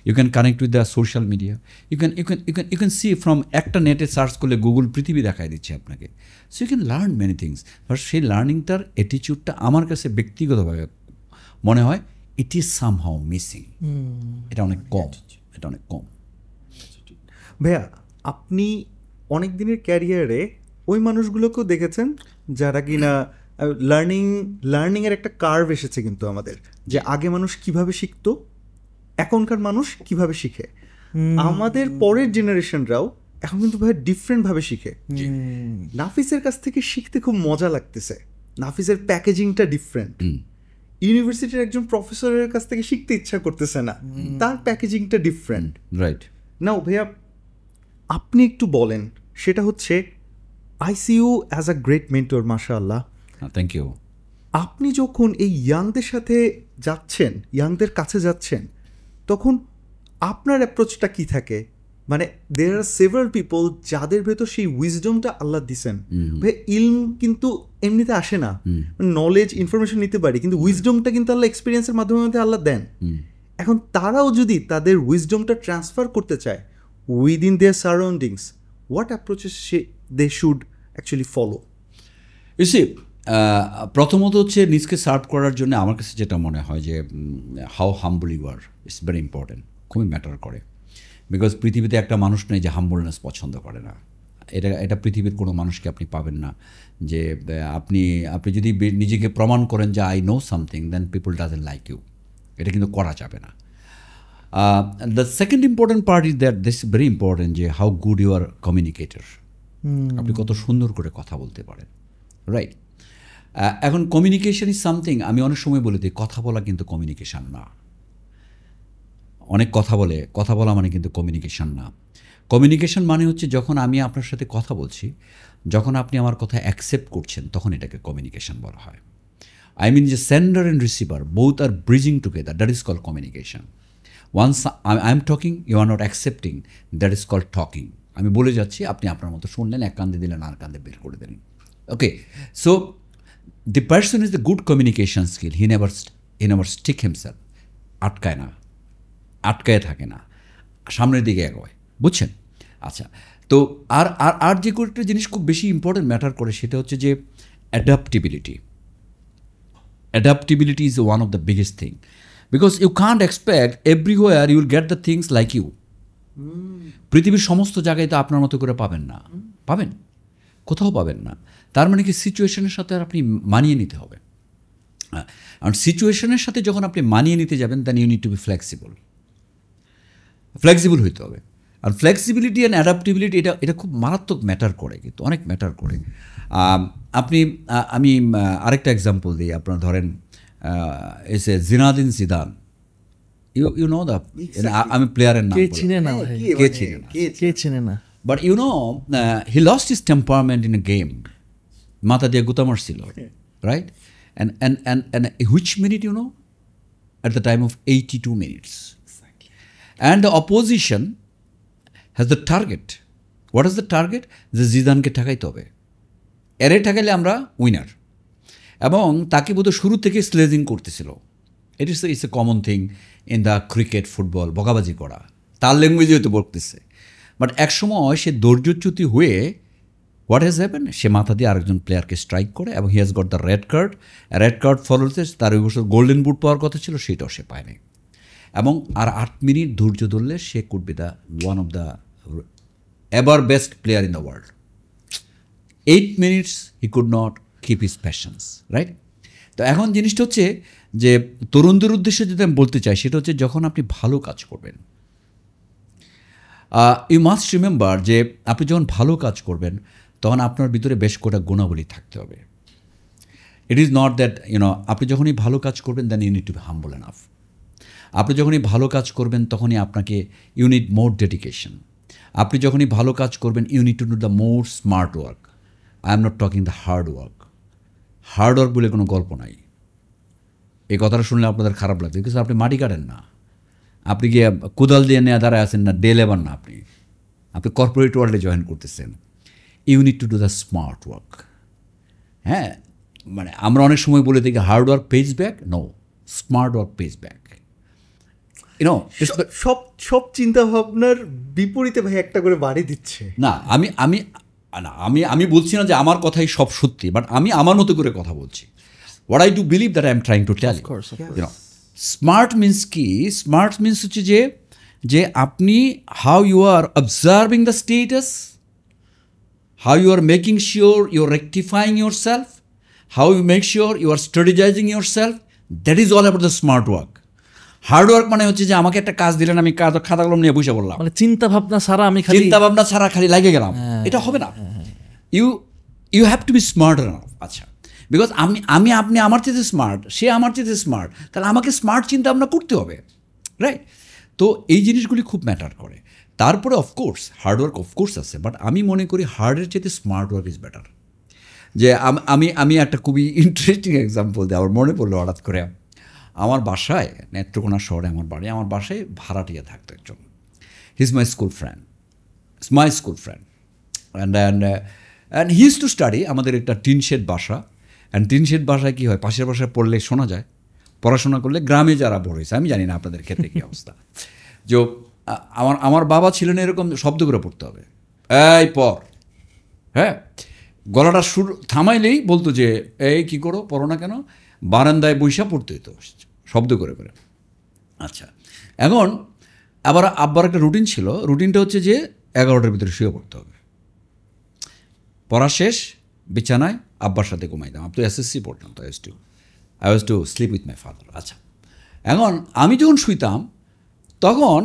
You can connect with the social media. You can see from একটা নেটে সার্চ করলে গুগল পৃথিবী দেখায় দিচ্ছে আপনাকে। So you can learn many things. But সেই লার্নিংটার অ্যাটিচিউডটা আমার কাছে ব্যক্তিগতভাবে মনে হয় ইট ইজ সামহাউ মিসিং। এটা অনেক কম, এটা অনেক কম। ভাইয়া, আপনি অনেক দিনের ক্যারিয়ারে ওই মানুষগুলোকেও দেখেছেন যারা কিনা লার্নিংয়ের একটা কার্ভ এসেছে কিন্তু আমাদের, যে আগে মানুষ কিভাবে শিখতো, এখনকার মানুষ কিভাবে শিখে। আমাদের পরের জেনারেশনরাও এখন কিন্তু ভাই ডিফারেন্টভাবে শিখে। নাফিসের কাছ থেকে শিখতে খুব মজা লাগতেছে। নাফিসের প্যাকেজিংটা ডিফারেন্ট। ইউনিভার্সিটির একজন প্রফেসরের কাছ থেকে শিখতে ইচ্ছা করতেছে না, তার প্যাকেজিংটা ডিফারেন্ট। রাইট। নাও ভাইয়া, আপনি একটু বলেন, সেটা হচ্ছে I see you as a great mentor, মাশাআল্লাহ। Thank you. আপনি যখন এই ইয়াংদের সাথে যাচ্ছেন, ইয়াংদের কাছে যাচ্ছেন, তখন আপনার অ্যাপ্রোচটা কি থাকে? মানে দেয়ার আর সেভারাল পিপল যাদের ভেতর সেই উইজডমটা আল্লাহ দিছেন। ভাই, ইলম কিন্তু এমনিতে আসে না, নলেজ ইনফরমেশন নিতে পারি, কিন্তু উইজডমটা কিন্তু আল্লাহ এক্সপিরিয়েন্সের মাধ্যমে আল্লাহ দেন। এখন তারাও যদি তাদের উইজডমটা ট্রান্সফার করতে চায় within their surroundings, what approaches they should actually follow? ইসি, প্রথমত হচ্ছে নিজকে সার্ভ করার জন্য আমার কাছে যেটা মনে হয় যে how humble you are, it's very important, খুবই ম্যাটার করে। বিকজ পৃথিবীতে একটা মানুষ নেই যে হাম্বলনেস পছন্দ করে না। এটা পৃথিবীর কোনো মানুষকে আপনি পাবেন না যে আপনি যদি নিজেকে প্রমাণ করেন যে I know something, then people doesn't like you. এটা কিন্তু করা যাবে না। The second important part is that this very important, যে how good you are communicator. আপনি কত সুন্দর করে কথা বলতে পারেন, রাইট? এখন কমিউনিকেশন ইজ সামথিং, আমি অনেক সময় বলে দিই, কথা বলা কিন্তু কমিউনিকেশান না। অনেক কথা বলা মানে কিন্তু কমিউনিকেশান না। কমিউনিকেশন মানে হচ্ছে যখন আমি আপনার সাথে কথা বলছি, যখন আপনি আমার কথা অ্যাকসেপ্ট করছেন, তখন এটাকে কমিউনিকেশন বলা হয়। আই মিন যে sender and receiver both are bridging together, that is called communication. Once I am talking, you are not accepting, that is called talking. আমি বলে যাচ্ছি, আপনি আপনার মতো শুনলেন, এক কান্দে দিলেন, আর কান্দে বের করে দিলেন। ওকে, so the person is the good communication skill. He never stick himself. আটকায় থাকে না, সামনের দিকে এগোয়, বুঝছেন? আচ্ছা, তো আর যে একটা জিনিস খুব বেশি ইম্পর্টেন্ট ম্যাটার করে, সেটা হচ্ছে যে adaptability is one of the biggest thing, because you can't expect everywhere you will get the things like you. পৃথিবীর সমস্ত জায়গায় তো আপনার মতো করে পাবেন না, কোথাও পাবেন না। তার মানে কি সিচুয়েশনের সাথে আপনি মানিয়ে নিতে হবে। আর সিচুয়েশনের সাথে যখন আপনি মানিয়ে নিতে যাবেন, then you need to be flexible হইতে হবে। আর ফ্লেক্সিবিলিটি অ্যান্ড অ্যাডাপ্টিবিলিটি এটা খুব মারাত্মক ম্যাটার করে, কিন্তু অনেক ম্যাটার করে। আমি আরেকটা এক্সাম্পল দিই। আপনার ধরেন এসে Zinedine Zidane, you know the, আমি প্লেয়ারের নাম কে চিনে না, but you know he lost his temperament in a game. মাথা দিয়ে গুতা মারছিল, right? And which minute, you know? At the time of 82 minutes. Exactly. And the opposition has the target. What is the target? যে জিদানকে ঠেকাইতে হবে, এরে ঠেকাইলে আমরা winner. এবং তাকে বোধহয় শুরু থেকে স্লেজিং করতেছিল। It's a common thing in the cricket, football, বকাবাজি করা, তার ল্যাঙ্গুয়েজে হয়তো বলতেছে। বাট একসময় সে ধৈর্যচ্যুতি হয়ে হোয়াট হ্যাজ হ্যাপেন, সে মাথা দিয়ে আরেকজন প্লেয়ারকে স্ট্রাইক করে, এবং he has got the red card ফলোতে। তার ওই বছর গোল্ডেন বুট পাওয়ার কথা ছিল, সেটাও সে পায়নি। এবং আর 8 মিনিট ধৈর্য ধরলে সে could be the one of the ever best player in the world. 8 minutes he could not keep his passions, right? তো এখন জিনিসটা হচ্ছে যে তরুণদের উদ্দেশ্যে যেটা আমি বলতে চাই, সেটা হচ্ছে যখন আপনি ভালো কাজ করবেন, ইউ মাস্ট রিমেম্বার যে আপনি যখন ভালো কাজ করবেন, তখন আপনার ভিতরে বেশ কটা গুণাবলী থাকতে হবে। ইট ইজ নট দ্যাট আপনি যখনই ভালো কাজ করবেন, then you need to be humble enough. আপনি যখনই ভালো কাজ করবেন, তখনই আপনাকে ইউ নিড মোর ডেডিকেশন। আপনি যখনই ভালো কাজ করবেন, you need to do the more smart work. I am not talking the hard work বলে কোনো গল্প নাই। এই কথাটা শুনলে আপনাদের খারাপ লাগবে, কিন্তু আপনি মাটি কাটেন না, আপনি গিয়ে কোদাল দিয়ে নেওয়া দাঁড়ায় আছেন না, ডে লেবার না, আপনি কর্পোরেট ওয়ার্ল্ডে জয়েন করতেছেন। You need to do the smart work. হ্যাঁ, মানে আমরা অনেক সময় বলে থাকি hard work pays back, no, smart work pays back. সব চিন্তা ভাবনার বিপরীতে ভাই একটা করে বাড়ি দিচ্ছে। না, আমি বলছি না যে আমার কথাই সব সত্যি, বাট আমি আমার মতো করে কথা বলছি। What I do believe that I am trying to tell you. Of course. Smart means কি? স্মার্ট মিন্স হচ্ছে যে আপনি how you are observing the status, how you are making sure you are rectifying yourself, how you make sure you are strategizing yourself, that is all about the smart work. Hard work মানে হচ্ছে যে আমাকে একটা কাজ দিলেন, আমি খাতা কলম নিয়ে বসে বললাম, মানে চিন্তা ভাবনা ছাড়া আমি খালি চিন্তা ভাবনা ছাড়া খালি লাগে গেলাম, এটা হবে না। You have to be smart enough. আচ্ছা, বিকজ আপনি আমার চেয়ে স্মার্ট, সে আমার চেয়ে স্মার্ট, তাহলে আমাকে স্মার্ট চিন্তা ভাবনা করতে হবে, রাইট? তো এই জিনিসগুলি খুব ম্যাটার করে। তারপরে অফকোর্স হার্ডওয়ার্ক অফকোর্স আছে, বাট আমি মনে করি হার্ডের চেয়ে স্মার্ট ওয়ার্ক ইজ বেটার। যে আমি একটা খুবই ইন্টারেস্টিং এক্সাম্পল দিই, আমার মনে পড়লো হঠাৎ করে। আমার বাসায়, নেত্রকোনা শহরে আমার বাড়ি, আমার বাসায় ভাড়াটিয়া থাকতো একজন। He is my school friend, and he is to study. আমাদের একটা টিন শেড বাসা, অ্যান্ড টিন শেড বাসায় কী হয়, পাশের বাসায় পড়লে শোনা যায়, পড়াশোনা করলে, গ্রামে যারা বড় হয়েছে, আমি জানি না আপনাদের ক্ষেত্রে কী অবস্থা, যে আমার বাবা ছিলেন এরকম, শব্দ করে পড়তে হবে, এই পড়, হ্যাঁ, গলাটা সুর থামাইলেই বলতো যে এই কী করো, পড়ো না কেন, বারান্দায় বৈশা পড়তে হতো শব্দ করে করে। আচ্ছা, এখন আবার আব্বার একটা রুটিন ছিল, রুটিনটা হচ্ছে যে 11টার ভিতরে শুয়ে পড়তে হবে, পড়া শেষ বিছানায় আব্বার সাথে ঘুমাইতাম। আপ তো এসএসসি পড়তাম, তো I was to sleep with my father. আচ্ছা, এখন আমি যখন শুইতাম তখন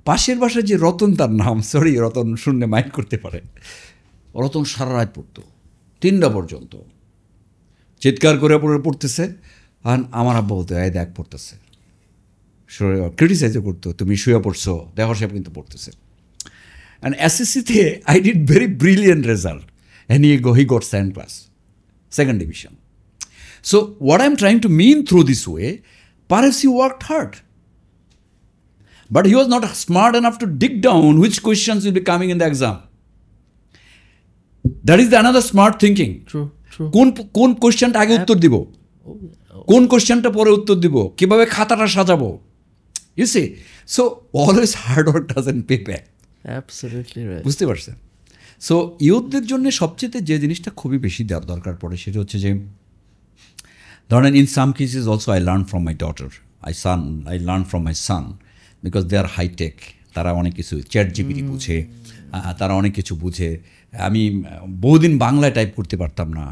পাশের বাসায় যে রতন, তার নাম, সরি রতন শুনলে মাইন্ড করতে পারে, রতন সারা রাত পড়তো 3টা পর্যন্ত, চিৎকার করে পড়তেছে। আর আমার আব্বা বলতো এই দেখ পড়তেছে, ক্রিটিসাইজও করতো, তুমি শুয়ে পড়ছো, দেখো সাহেব কিন্তু পড়তেছে। অ্যান্ড এসএসসিতে I did very brilliant result, and he got second class, 2nd division. So what I'm trying to mean through this way, perhaps he worked hard, but he was not smart enough to dig down which questions will be coming in the exam. That is the another smart thinking. True. কোন কোশ্চেনটা আগে উত্তর দিব, কোন কোশ্চেনটা পরে উত্তর দিব, কিভাবে খাতাটা সাজাবো, you see. So always hard work doesn't pay back. Absolutely right, বুঝতে পারছেন? সো ইউথদের জন্য সবচেয়ে যে জিনিসটা খুবই বেশি দেওয়ার দরকার পড়ে সেটা হচ্ছে যে, ধরেন in some cases also I learn from my daughter, I learn from my son, because they are high tech, তারা অনেক কিছু চ্যাট জিপিটি বুঝে, তারা অনেক কিছু বুঝে। আমি বহুদিন বাংলায় টাইপ করতে পারতাম না,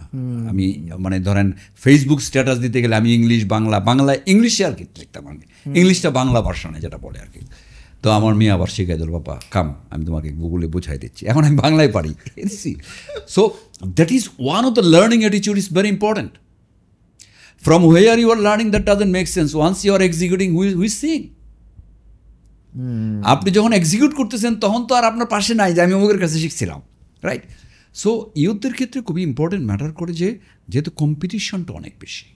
আমি মানে ধরেন ফেসবুক স্ট্যাটাস দিতে গেলে আমি বাংলায় ইংলিশে আর কি লিখতাম, আর কি ইংলিশটা বাংলা ভার্সনে যেটা বলে আর কি। তো আমার মেয়ে আবার শিখাই দিল, বাবা কাম আমি তোমাকে গুগলে বোঝাই দিচ্ছি, এখন আমি বাংলায় পারি। So that is one of the learning attitude is very important. From where you are learning, that doesn't make sense. Once you are executing, who is seeing? আপনি যখন এক্সিকিউট করতেছেন তখন তো আর আপনার পাশে নাই যে আমি অমুকের কাছে শিখছিলাম, রাইট? সো ইউথদের ক্ষেত্রে খুবই ইম্পর্টেন্ট ম্যাটার করে যে যেহেতু কম্পিটিশনটা অনেক বেশি,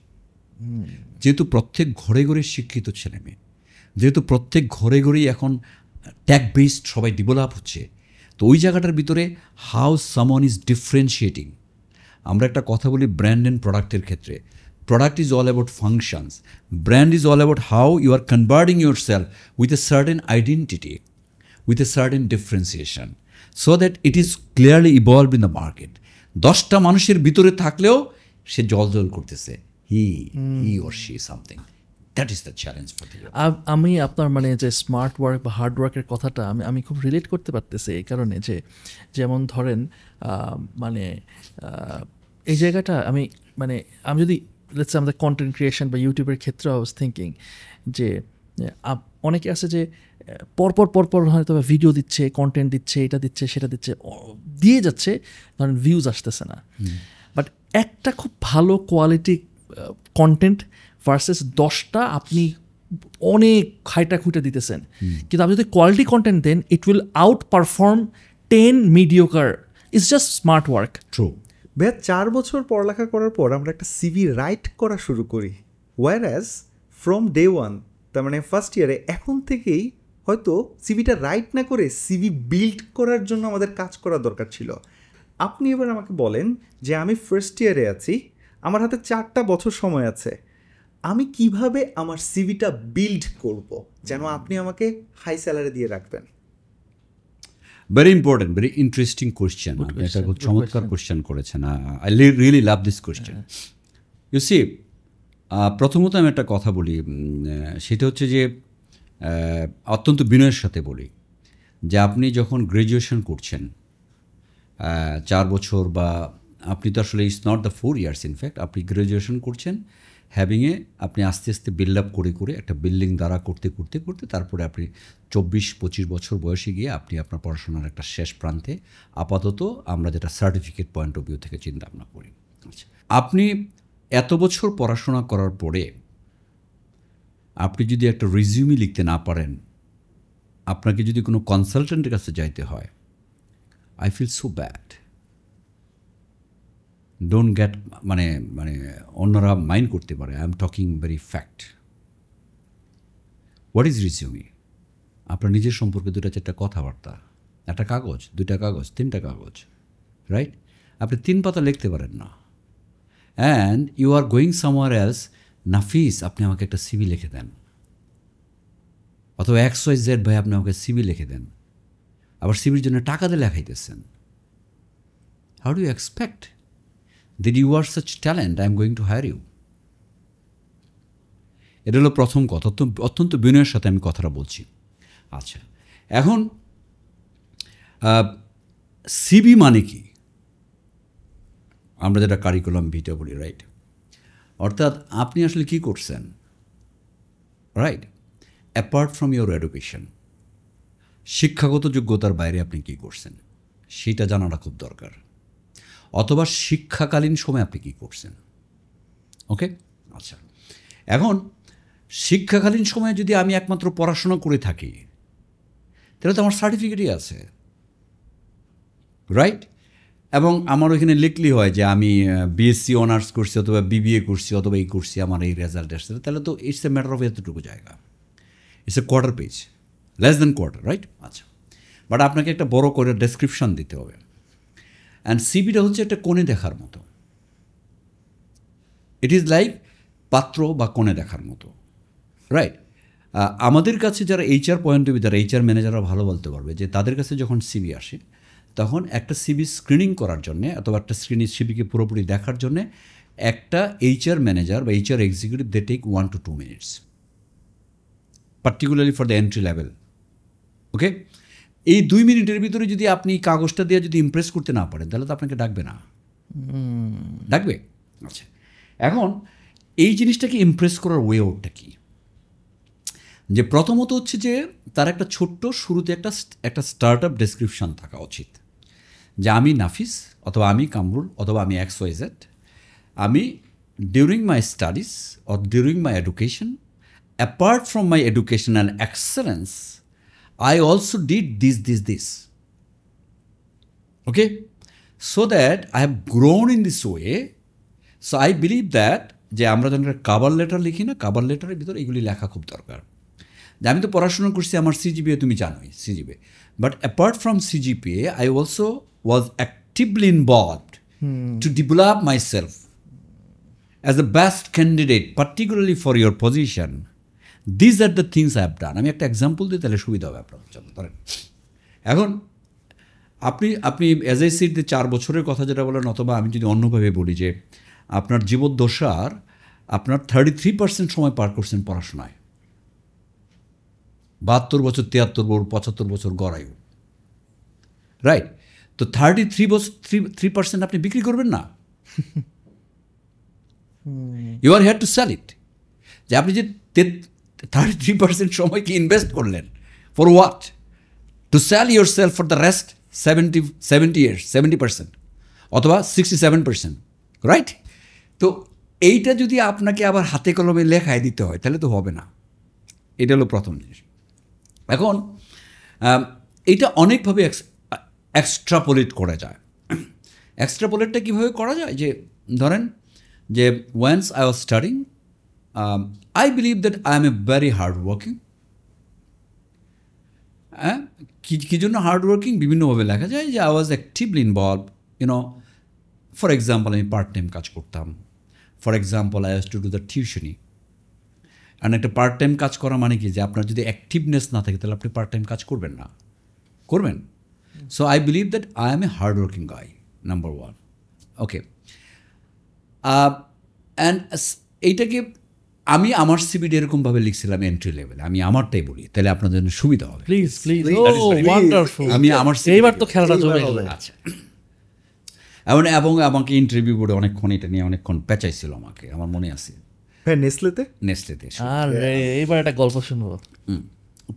যেহেতু প্রত্যেক ঘরে ঘরে শিক্ষিত ছেলে মেয়ে, যেহেতু প্রত্যেক ঘরে ঘরেই এখন ট্যাগ বেসড সবাই ডেভেলপ হচ্ছে, তো ওই জায়গাটার ভিতরে হাউ সামওয়ান ইজ ডিফারেন্সিয়েটিং। আমরা একটা কথা বলি ব্র্যান্ড অ্যান্ড প্রোডাক্টের ক্ষেত্রে, product is all about functions, brand is all about how you are converting yourself with a certain identity, with a certain differentiation, so that it is clearly evolved in the market. 10টা মানুষের ভিতরে থাকলেও সে জল করতেছে, he or she something. That is the challenge for you. আমি আপনার মানে যে স্মার্ট ওয়ার্ক বা হার্ড ওয়ার্কের কথাটা আমি খুব রিলেট করতে পারতেছি এই কারণে যে, যেমন ধরেন মানে এই জায়গাটা আমি যদি লেটস সে আমাদের কন্টেন্ট ক্রিয়েশন বা ইউটিউবের ক্ষেত্রে আই ওয়াজ থিঙ্কিং যে অনেকে আছে যে পরপর হয়তো ভিডিও দিচ্ছে, কন্টেন্ট দিচ্ছে, এটা দিচ্ছে, সেটা দিচ্ছে, দিয়ে যাচ্ছে, ধরেন ভিউজ আসতেছে না। বাট একটা খুব ভালো কোয়ালিটি কন্টেন্ট ভার্সেস 10টা আপনি অনেক খুঁটে দিতেছেন, কিন্তু আপনি যদি কোয়ালিটি কন্টেন্ট দেন, it will outperform 10 mediocre. It's just smart work. True. ভাইয়া 4 বছর পড়ালেখা করার পর আমরা একটা সিভি রাইট করা শুরু করি, ওয়ার অ্যাজ ফ্রম ডে 1, তার মানে ফার্স্ট ইয়ারে এখন থেকেই হয়তো সিভিটা রাইট না করে সিভি বিল্ড করার জন্য আমাদের কাজ করা দরকার ছিল। আপনি এবার আমাকে বলেন যে আমি ফার্স্ট ইয়ারে আছি, আমার হাতে 4টা বছর সময় আছে, আমি কিভাবে আমার সিভিটা বিল্ড করব যেন আপনি আমাকে হাই স্যালারি দিয়ে রাখবেন? Very important, very interesting question. আপনি একটা খুব চমৎকার কোয়েশ্চেন করেছেন। I really love this question. You see, প্রথমত আমি একটা কথা বলি, সেটা হচ্ছে যে অত্যন্ত বিনয়ের সাথে বলি যে আপনি যখন গ্র্যাজুয়েশন করছেন 4 বছর, বা আপনি তো আসলে it's not the 4 years, in fact আপনি গ্র্যাজুয়েশন করছেন, হ্যাভিংয়ে আপনি আস্তে আস্তে বিল্ড আপ করে করে একটা বিল্ডিং দ্বারা করতে করতে করতে তারপরে আপনি 24-25 বছর বয়সে গিয়ে আপনি আপনার পড়াশোনার একটা শেষ প্রান্তে, আপাতত আমরা যেটা সার্টিফিকেট পয়েন্ট অফ ভিউ থেকে চিন্তা ভাবনা করি। আচ্ছা, আপনি এত বছর পড়াশোনা করার পরে আপনি যদি একটা রিজিউমি লিখতে না পারেন, আপনাকে যদি কোনো কনসালটেন্টের কাছে যাইতে হয়, I feel so bad. Don't get মানে মানে অন্যরা মাইন্ড করতে পারে, I am talking very fact. What is resume? আপনার নিজের সম্পর্কে 2-4টা কথাবার্তা, একটা কাগজ, 2টা কাগজ, 3টা কাগজ, রাইট? আপনি 3 পাতা লিখতে পারেন না, and you are going somewhere else. Nafis, আপনি আমাকে একটা সিভি লিখে দেন, অথবা XYZ ভাই আপনি আমাকে সিভি লিখে দেন, আবার সিভির জন্য টাকা দিয়ে লেখাইতেছেন। How do you expect that you are such talent, I am going to hire you? এটা হলো প্রথম কথা, অত্যন্ত বিনয়ের সাথে আমি কথাটা বলছি। আচ্ছা, এখন সিবি মানে কি? আমরা যেটা কারিকুলাম ভিটা বলি, রাইট? অর্থাৎ আপনি আসলে কি করছেন, right? Apart from your education, শিক্ষাগত যোগ্যতার বাইরে আপনি কি করছেন সেটা জানাটা খুব দরকার। অথবা শিক্ষাকালীন সময় আপনি কী করছেন, ওকে? আচ্ছা, এখন শিক্ষাকালীন সময়ে যদি আমি একমাত্র পড়াশোনা করে থাকি, তাহলে তো আমার সার্টিফিকেটই আছে, রাইট? এবং আমার ওইখানে লিখলি হয় যে আমি বিএসসি অনার্স করছি, অথবা বিবিএ করছি, অথবা এই করছি, আমার এই রেজাল্ট আসছে, তাহলে তো ইটস এ ম্যাটার অফ এতটুকু জায়গা, it's a quarter page, less than quarter, right? আচ্ছা, বাট আপনাকে একটা বড় করে ডেসক্রিপশন দিতে হবে। অ্যান্ড সিবিটা হচ্ছে একটা কোণে দেখার মতো, ইট ইজ লাইক পাত্র বা কোণে দেখার মতো, রাইট? আমাদের কাছে যারা HR পয়েন্ট অফ ভিউ, যারা HR ম্যানেজাররা ভালো বলতে পারবে যে তাদের কাছে যখন সিবি আসে, তখন একটা সিবি স্ক্রিনিং করার জন্যে, অথবা একটা সিবিকে পুরোপুরি দেখার জন্যে একটা HR ম্যানেজার বা HR executive they take 1 to 2 minutes, particularly for the entry level, okay? এই 2 মিনিটের ভিতরে যদি আপনি কাগজটা দিয়ে যদি ইমপ্রেস করতে না পারেন, তাহলে তো আপনাকে ডাকবে না, ডাকবে? আচ্ছা, এখন এই জিনিসটাকে ইমপ্রেস করার ওয়ে আউটটা কী? যে প্রথমত হচ্ছে যে তার একটা ছোট্ট শুরুতে একটা স্টার্ট আপ ডেসক্রিপশন থাকা উচিত, যে আমি নাফিস, অথবা আমি কামরুল, অথবা আমি XYZ, আমি during my studies or during my education, apart from my education and excellence, I also did this. Okay? So that I have grown in this way. So I believe that যে আমরা যখন একটা cover letter লিখি না, cover লেটারের ভিতরে এগুলি লেখা খুব দরকার, যে আমি তো পড়াশোনা করছি, আমার CGPA তুমি জানোই, CGPA, but apart from CGPA I also was actively involved to develop myself as the best candidate, particularly for your position. These are the things I have done. আমি একটা এক্সাম্পল দিই, তাহলে সুবিধা হবে আপনার জন্য। ধরেন এখন আপনি অ্যাজ আই সিড যে 4 বছরের কথা যেটা বলেন, অথবা আমি যদি অন্যভাবে বলি যে আপনার জীবদ্দশার আপনার 33% সময় পার করছেন পড়াশোনায়, 72 বছর, 73 বছর, 75 বছর গড়ায়ু, রাইট? তো 3% আপনি বিক্রি করবেন না, you are here to sell it. যে আপনি যে 33% সময় কি ইনভেস্ট করলেন, for what? To sell your self for the rest 70 years, 70%, অথবা 67%, রাইট? তো এইটা যদি আপনাকে আবার হাতে কলমে লেখায় দিতে হয়, তাহলে তো হবে না। এটা হলো প্রথম জিনিস। এখন এইটা অনেকভাবে এক্সট্রাপোলেট করা যায়। এক্সট্রাপোলেটটা কীভাবে করা যায়? যে ধরেন যে once I was studying, I believe that I am a very hardworking. কি জন্য হার্ডওয়ার্কিং বিভিন্নভাবে লেখা যায়, যে I was actively involve, for example আমি পার্ট টাইম কাজ করতাম, for example I has to do the টিউশনি। অ্যান্ড একটা পার্ট টাইম কাজ করা মানে কি, যে আপনার যদি অ্যাক্টিভনেস না থাকে, তাহলে আপনি পার্ট টাইম কাজ করবেন না, করবেন। So I believe that I M A hardworking guy, number 1, okay? And এইটাকে আমি আমার সিবিটি এরকমভাবে লিখছিলাম এন্ট্রি লেভেলে, আমি আমারটাই বলি তাহলে আপনাদের জন্য সুবিধা হবে। Please please, That is very- wonderful. আমি আমার এইবার তো খেলাটা জমে গেল। আচ্ছা, এবং আমাকে ইন্টারভিউ বোর্ডে অনেকক্ষণ এটা নিয়ে অনেকক্ষণ পেঁচাইছিল আমাকে, আমার মনে আছে, হ্যাঁ নেসলেতে নেসলেতে। আরে এইবার একটা গল্প শুনবো।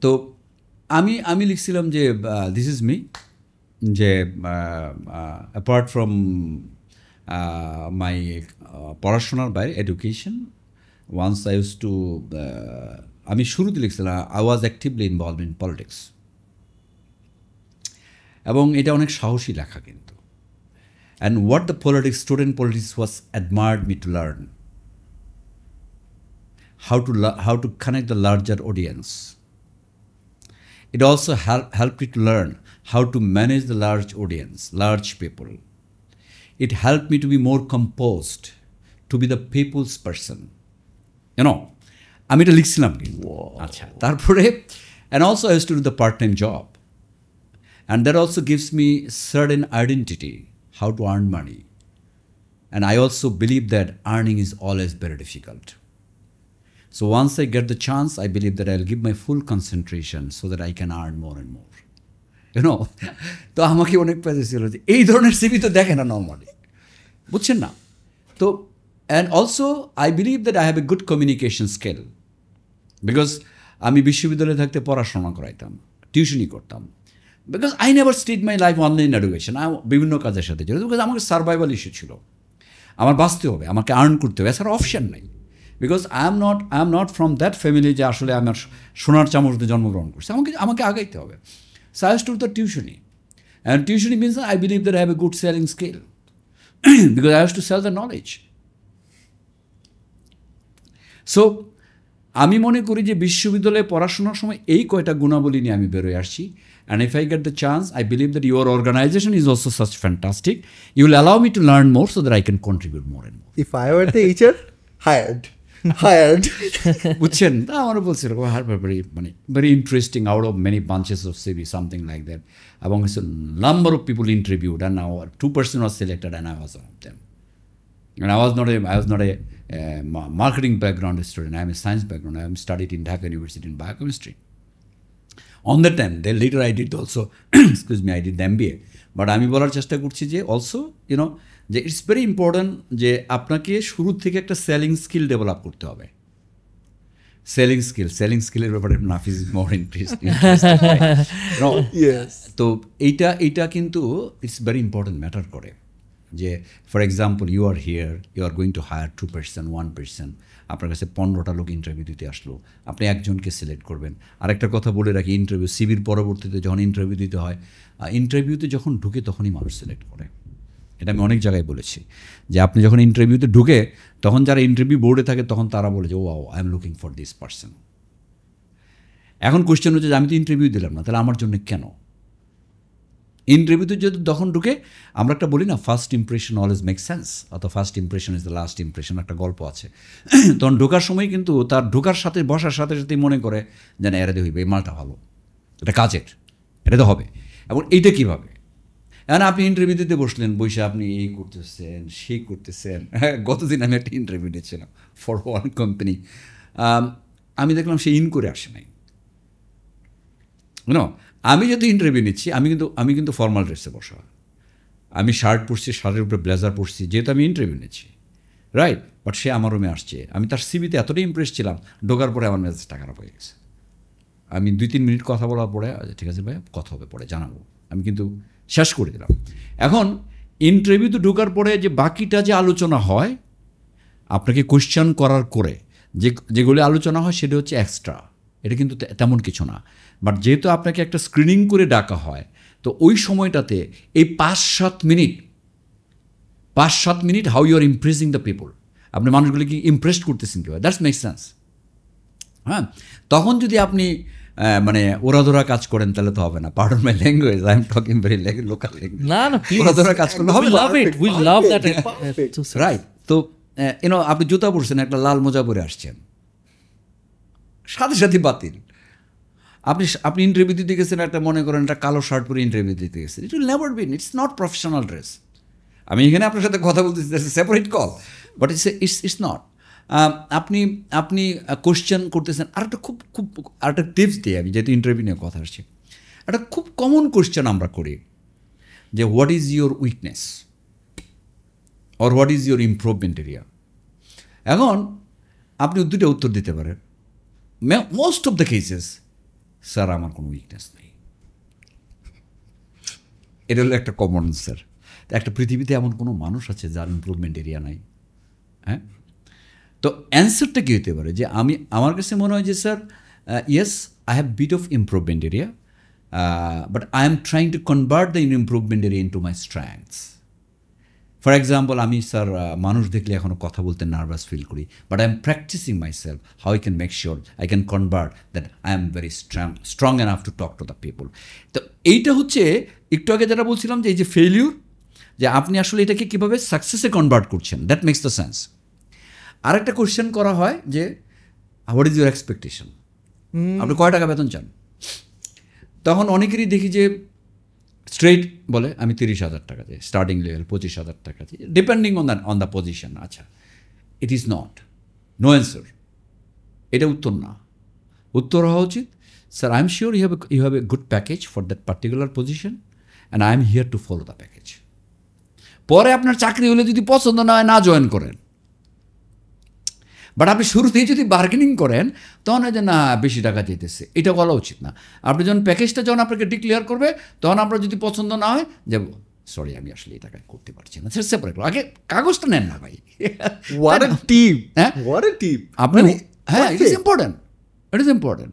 তো আমি লিখছিলাম যে দিস ইজ মি, যে অ্যাপার্ট ফ্রম মাই পড়াশোনার বাইরে education, once I use to, আমি শুরুতে লিখছিলাম I was actively involve in politics, এবং এটা অনেক সাহসী লেখা কিন্তু। And what the student politics was admired me to learn how to connect the larger audience. It also helped me to learn how to manage the large audience, large people. It helped me to be more composed, to be the people's person. You know, আমি এটা লিখছিলাম কিন্তু। আচ্ছা, তারপরে and also I used to do the part-time job. And that also gives me certain identity, how to earn money. And I also believe that earning is always very difficult. So once I get the chance, I believe that I'll give my full concentration so that I can earn more and more. You know, তো আমাকে অনেক পেজে ছিল যে এই ধরনের CV তো দেখে না নর্মালি, বুঝছেন না? তো and also I believe that I have a good communication skill, because আমি বিশ্ববিদ্যালয়ে থাকতে পড়াশোনা করাইতাম, টিউশনি করতাম, because I never stayed my life online education, বিভিন্ন কাজের সাথে জড়িত, বিকজ আমাকে সার্ভাইভাল ইস্যু ছিল, আমার বাঁচতে হবে, আমাকে আর্ন করতে হবে, এছাড়া অপশান নাই। Because I am not from that family যে আসলে আমার সোনার চামচতে জন্মগ্রহণ করছে, আমাকে আগাইতে হবে। সো আই টু দ্য টিউশনি, অ্যান্ড টিউশনি means I believe that I have a good selling skill, because I have to sell the knowledge. So আমি মনে করি যে বিশ্ববিদ্যালয়ে পড়াশোনার সময় এই কয়টা গুণাবলী নিয়ে আমি বেরোয় আসছি। And if I get the chance, I believe that your organization is also such fantastic, you will allow me to learn more so that I can contribute more and more. If I were the HR, hired বুঝছেন? তা আমারও বলছিল very interesting out of many bunches of CV, something like that, এবং number of people interviewed and now 2% was selected and I was one of them. And I was not a marketing background student, I am a science background, I am studied in Dhaka University in biochemistry. On that time, then later I did also, excuse me, I did the MBA. But আমি বলার চেষ্টা করছি যে also YONO যে it's very important যে আপনাকে শুরু থেকে একটা সেলিং স্কিল ডেভেলপ করতে হবে। সেলিং স্কিলের ব্যাপারে নাফিজ মোর ইন্টারেস্টিং। তো এইটা কিন্তু ইটস ভেরি ইম্পর্ট্যান্ট ম্যাটার করে। যে for example you are here, you are going to hire 2%, 1%, আপনার কাছে 15টা লোক ইন্টারভিউ দিতে আসলো, আপনি একজনকে সিলেক্ট করবেন। আরেকটা কথা বলে রাখি, ইন্টারভিউ সিভির পরবর্তীতে যখন ইন্টারভিউ দিতে হয়, ইন্টারভিউতে যখন ঢুকে তখনই মানুষ সিলেক্ট করে। এটা আমি অনেক জায়গায় বলেছি যে আপনি যখন ইন্টারভিউতে ঢুকে তখন যারা ইন্টারভিউ বোর্ডে থাকে তখন তারা বলে যে oh I am looking for this person. এখন কোয়েশ্চেন হচ্ছে যে আমি তো ইন্টারভিউ দিলাম না, তাহলে আমার জন্য কেন? ইন্টারভিউতে যদি তখন ঢুকে আমরা একটা বলি না, first impression always make sense, অথবা first impression is the last impression, একটা গল্প আছে। তখন ঢোকার সময় কিন্তু তার ঢোকার সাথে বসার সাথে সাথেই মনে করে যে না এরাতে হইবে, এই মালটা ভালো, এটা কাজের, এটা তো হবে। এবং এইটা কীভাবে? এখন আপনি ইন্টারভিউ দিতে বসলেন, বসে আপনি এই করতেছেন সেই করতেছেন। গতদিন আমি একটা ইন্টারভিউ দিয়েছিলাম ফর ওয়ান কোম্পানি, আমি দেখলাম সে ইন করে আসে নাই। আমি যদি ইন্টারভিউ নিচ্ছি আমি কিন্তু ফর্মাল ড্রেসে বসা, আমি শার্ট পরছি, শার্টের উপরে ব্লেজার পরছি, যেহেতু আমি ইন্টারভিউ নিচ্ছি, রাইট? বাট সে আমার রুমে আসছে, আমি তার সিভিতে এতটাই ইমপ্রেস ছিলাম, ঢোকার পরে আমার মেজাজটা খারাপ হয়ে গেছে। আমি 2-3 মিনিট কথা বলার পরে ঠিক আছে ভাই কথা হবে পরে জানাবো, আমি কিন্তু শেষ করে দিলাম। এখন ইন্টারভিউতে ঢোকার পরে যে বাকিটা যে আলোচনা হয়, আপনাকে কোয়েশ্চেন করার করে যেগুলি আলোচনা হয় সেটা হচ্ছে এক্সট্রা, এটা কিন্তু তেমন কিছু না। বাট যেহেতু আপনাকে একটা স্ক্রিনিং করে ডাকা হয়, তো ওই সময়টাতে এই 5-7 minute how you are impressing the people, আপনি মানুষগুলিকে ইমপ্রেসড করতেছেন কীভাবে, দ্যাটস মেক সেন্স। হ্যাঁ, তখন যদি আপনি মানে ওরাধরা কাজ করেন তাহলে তো হবে না। Pardon my language, I am talking very local language. না ওরাধরা কাজ করলে হবে না, রাইট? তো আপনি জুতা পরছেন, একটা লাল মোজা পরে আসছেন, সাথে সাথে বাতিল। আপনি ইন্টারভিউ দিতে গেছেন, একটা মনে করেন একটা কালো শার্ট পরে ইন্টারভিউ দিতে গেছেন, ইট will never been, it's not professional dress. আমি এখানে আপনার সাথে কথা বলতেছি, separate call, but it's not. আপনি আপনি কোশ্চেন করতেছেন। আরেকটা আরেকটা টিপস দিই আমি, যেহেতু ইন্টারভিউ নিয়ে কথা আসছে। একটা খুব কমন কোশ্চেন আমরা করি যে what is your weakness or what is your improvement area. এখন আপনি দুটো উত্তর দিতে পারেন। Most of the cases, sir আমার কোনো উইকনেস নেই। এটা হলো একটা কমন অ্যান্সার। একটা পৃথিবীতে এমন কোনো মানুষ আছে যার ইমপ্রুভমেন্ট এরিয়া নাই? হ্যাঁ, তো অ্যান্সারটা কী হতে পারে যে আমার কাছে মনে হয় যে sir yes I have bit of improvement area, but I am trying to convert the improvement area into my strengths. For example, আমি স্যার মানুষ দেখলে এখনও কথা বলতে নার্ভাস ফিল করি, but I am practicing myself how I can make sure I can convert that I am very strong enough to talk to the people. তো এইটা হচ্ছে একটু আগে যেটা বলছিলাম যে এই যে ফেলিউর, যে আপনি আসলে এটাকে কীভাবে সাকসেসে কনভার্ট করছেন, দ্যাট মেক্স দ্য সেন্স। আরেকটা কোয়েশ্চেন করা হয় যে হোয়াট ইজ ইউর এক্সপেকটেশন, আপনি কয় টাকা বেতন চান? তখন অনেকেরই দেখি যে স্ট্রেট বলে আমি 30,000 টাকা চাই, স্টার্টিং লেভেল 25,000 টাকা চাই, ডিপেন্ডিং অন দ্য পজিশন। আচ্ছা, it is not, no answer, এটা উত্তর না। উত্তর হওয়া উচিত sir I am sure you have a good package for that particular position and I am here to follow the package. পরে আপনার চাকরি হলে যদি পছন্দ না হয় না জয়েন করেন, বাট আপনি শুরুতেই যদি বার্গেনিং করেন তখন যে না বেশি টাকা চাইতেছে, এটা বলা উচিত না। আপনি যখন প্যাকেজটা যখন আপনাকে ডিক্লেয়ার করবে তখন আপনার যদি পছন্দ না হয় যে সরি আমি আসলে এই টাকায় করতে পারছি না, সেপারেট আগে কাগজটা নেন না ভাই। হোয়াট আ টিপ, হ্যাঁ হোয়াট আ টিপ আপনি, হ্যাঁ it is important, it is important.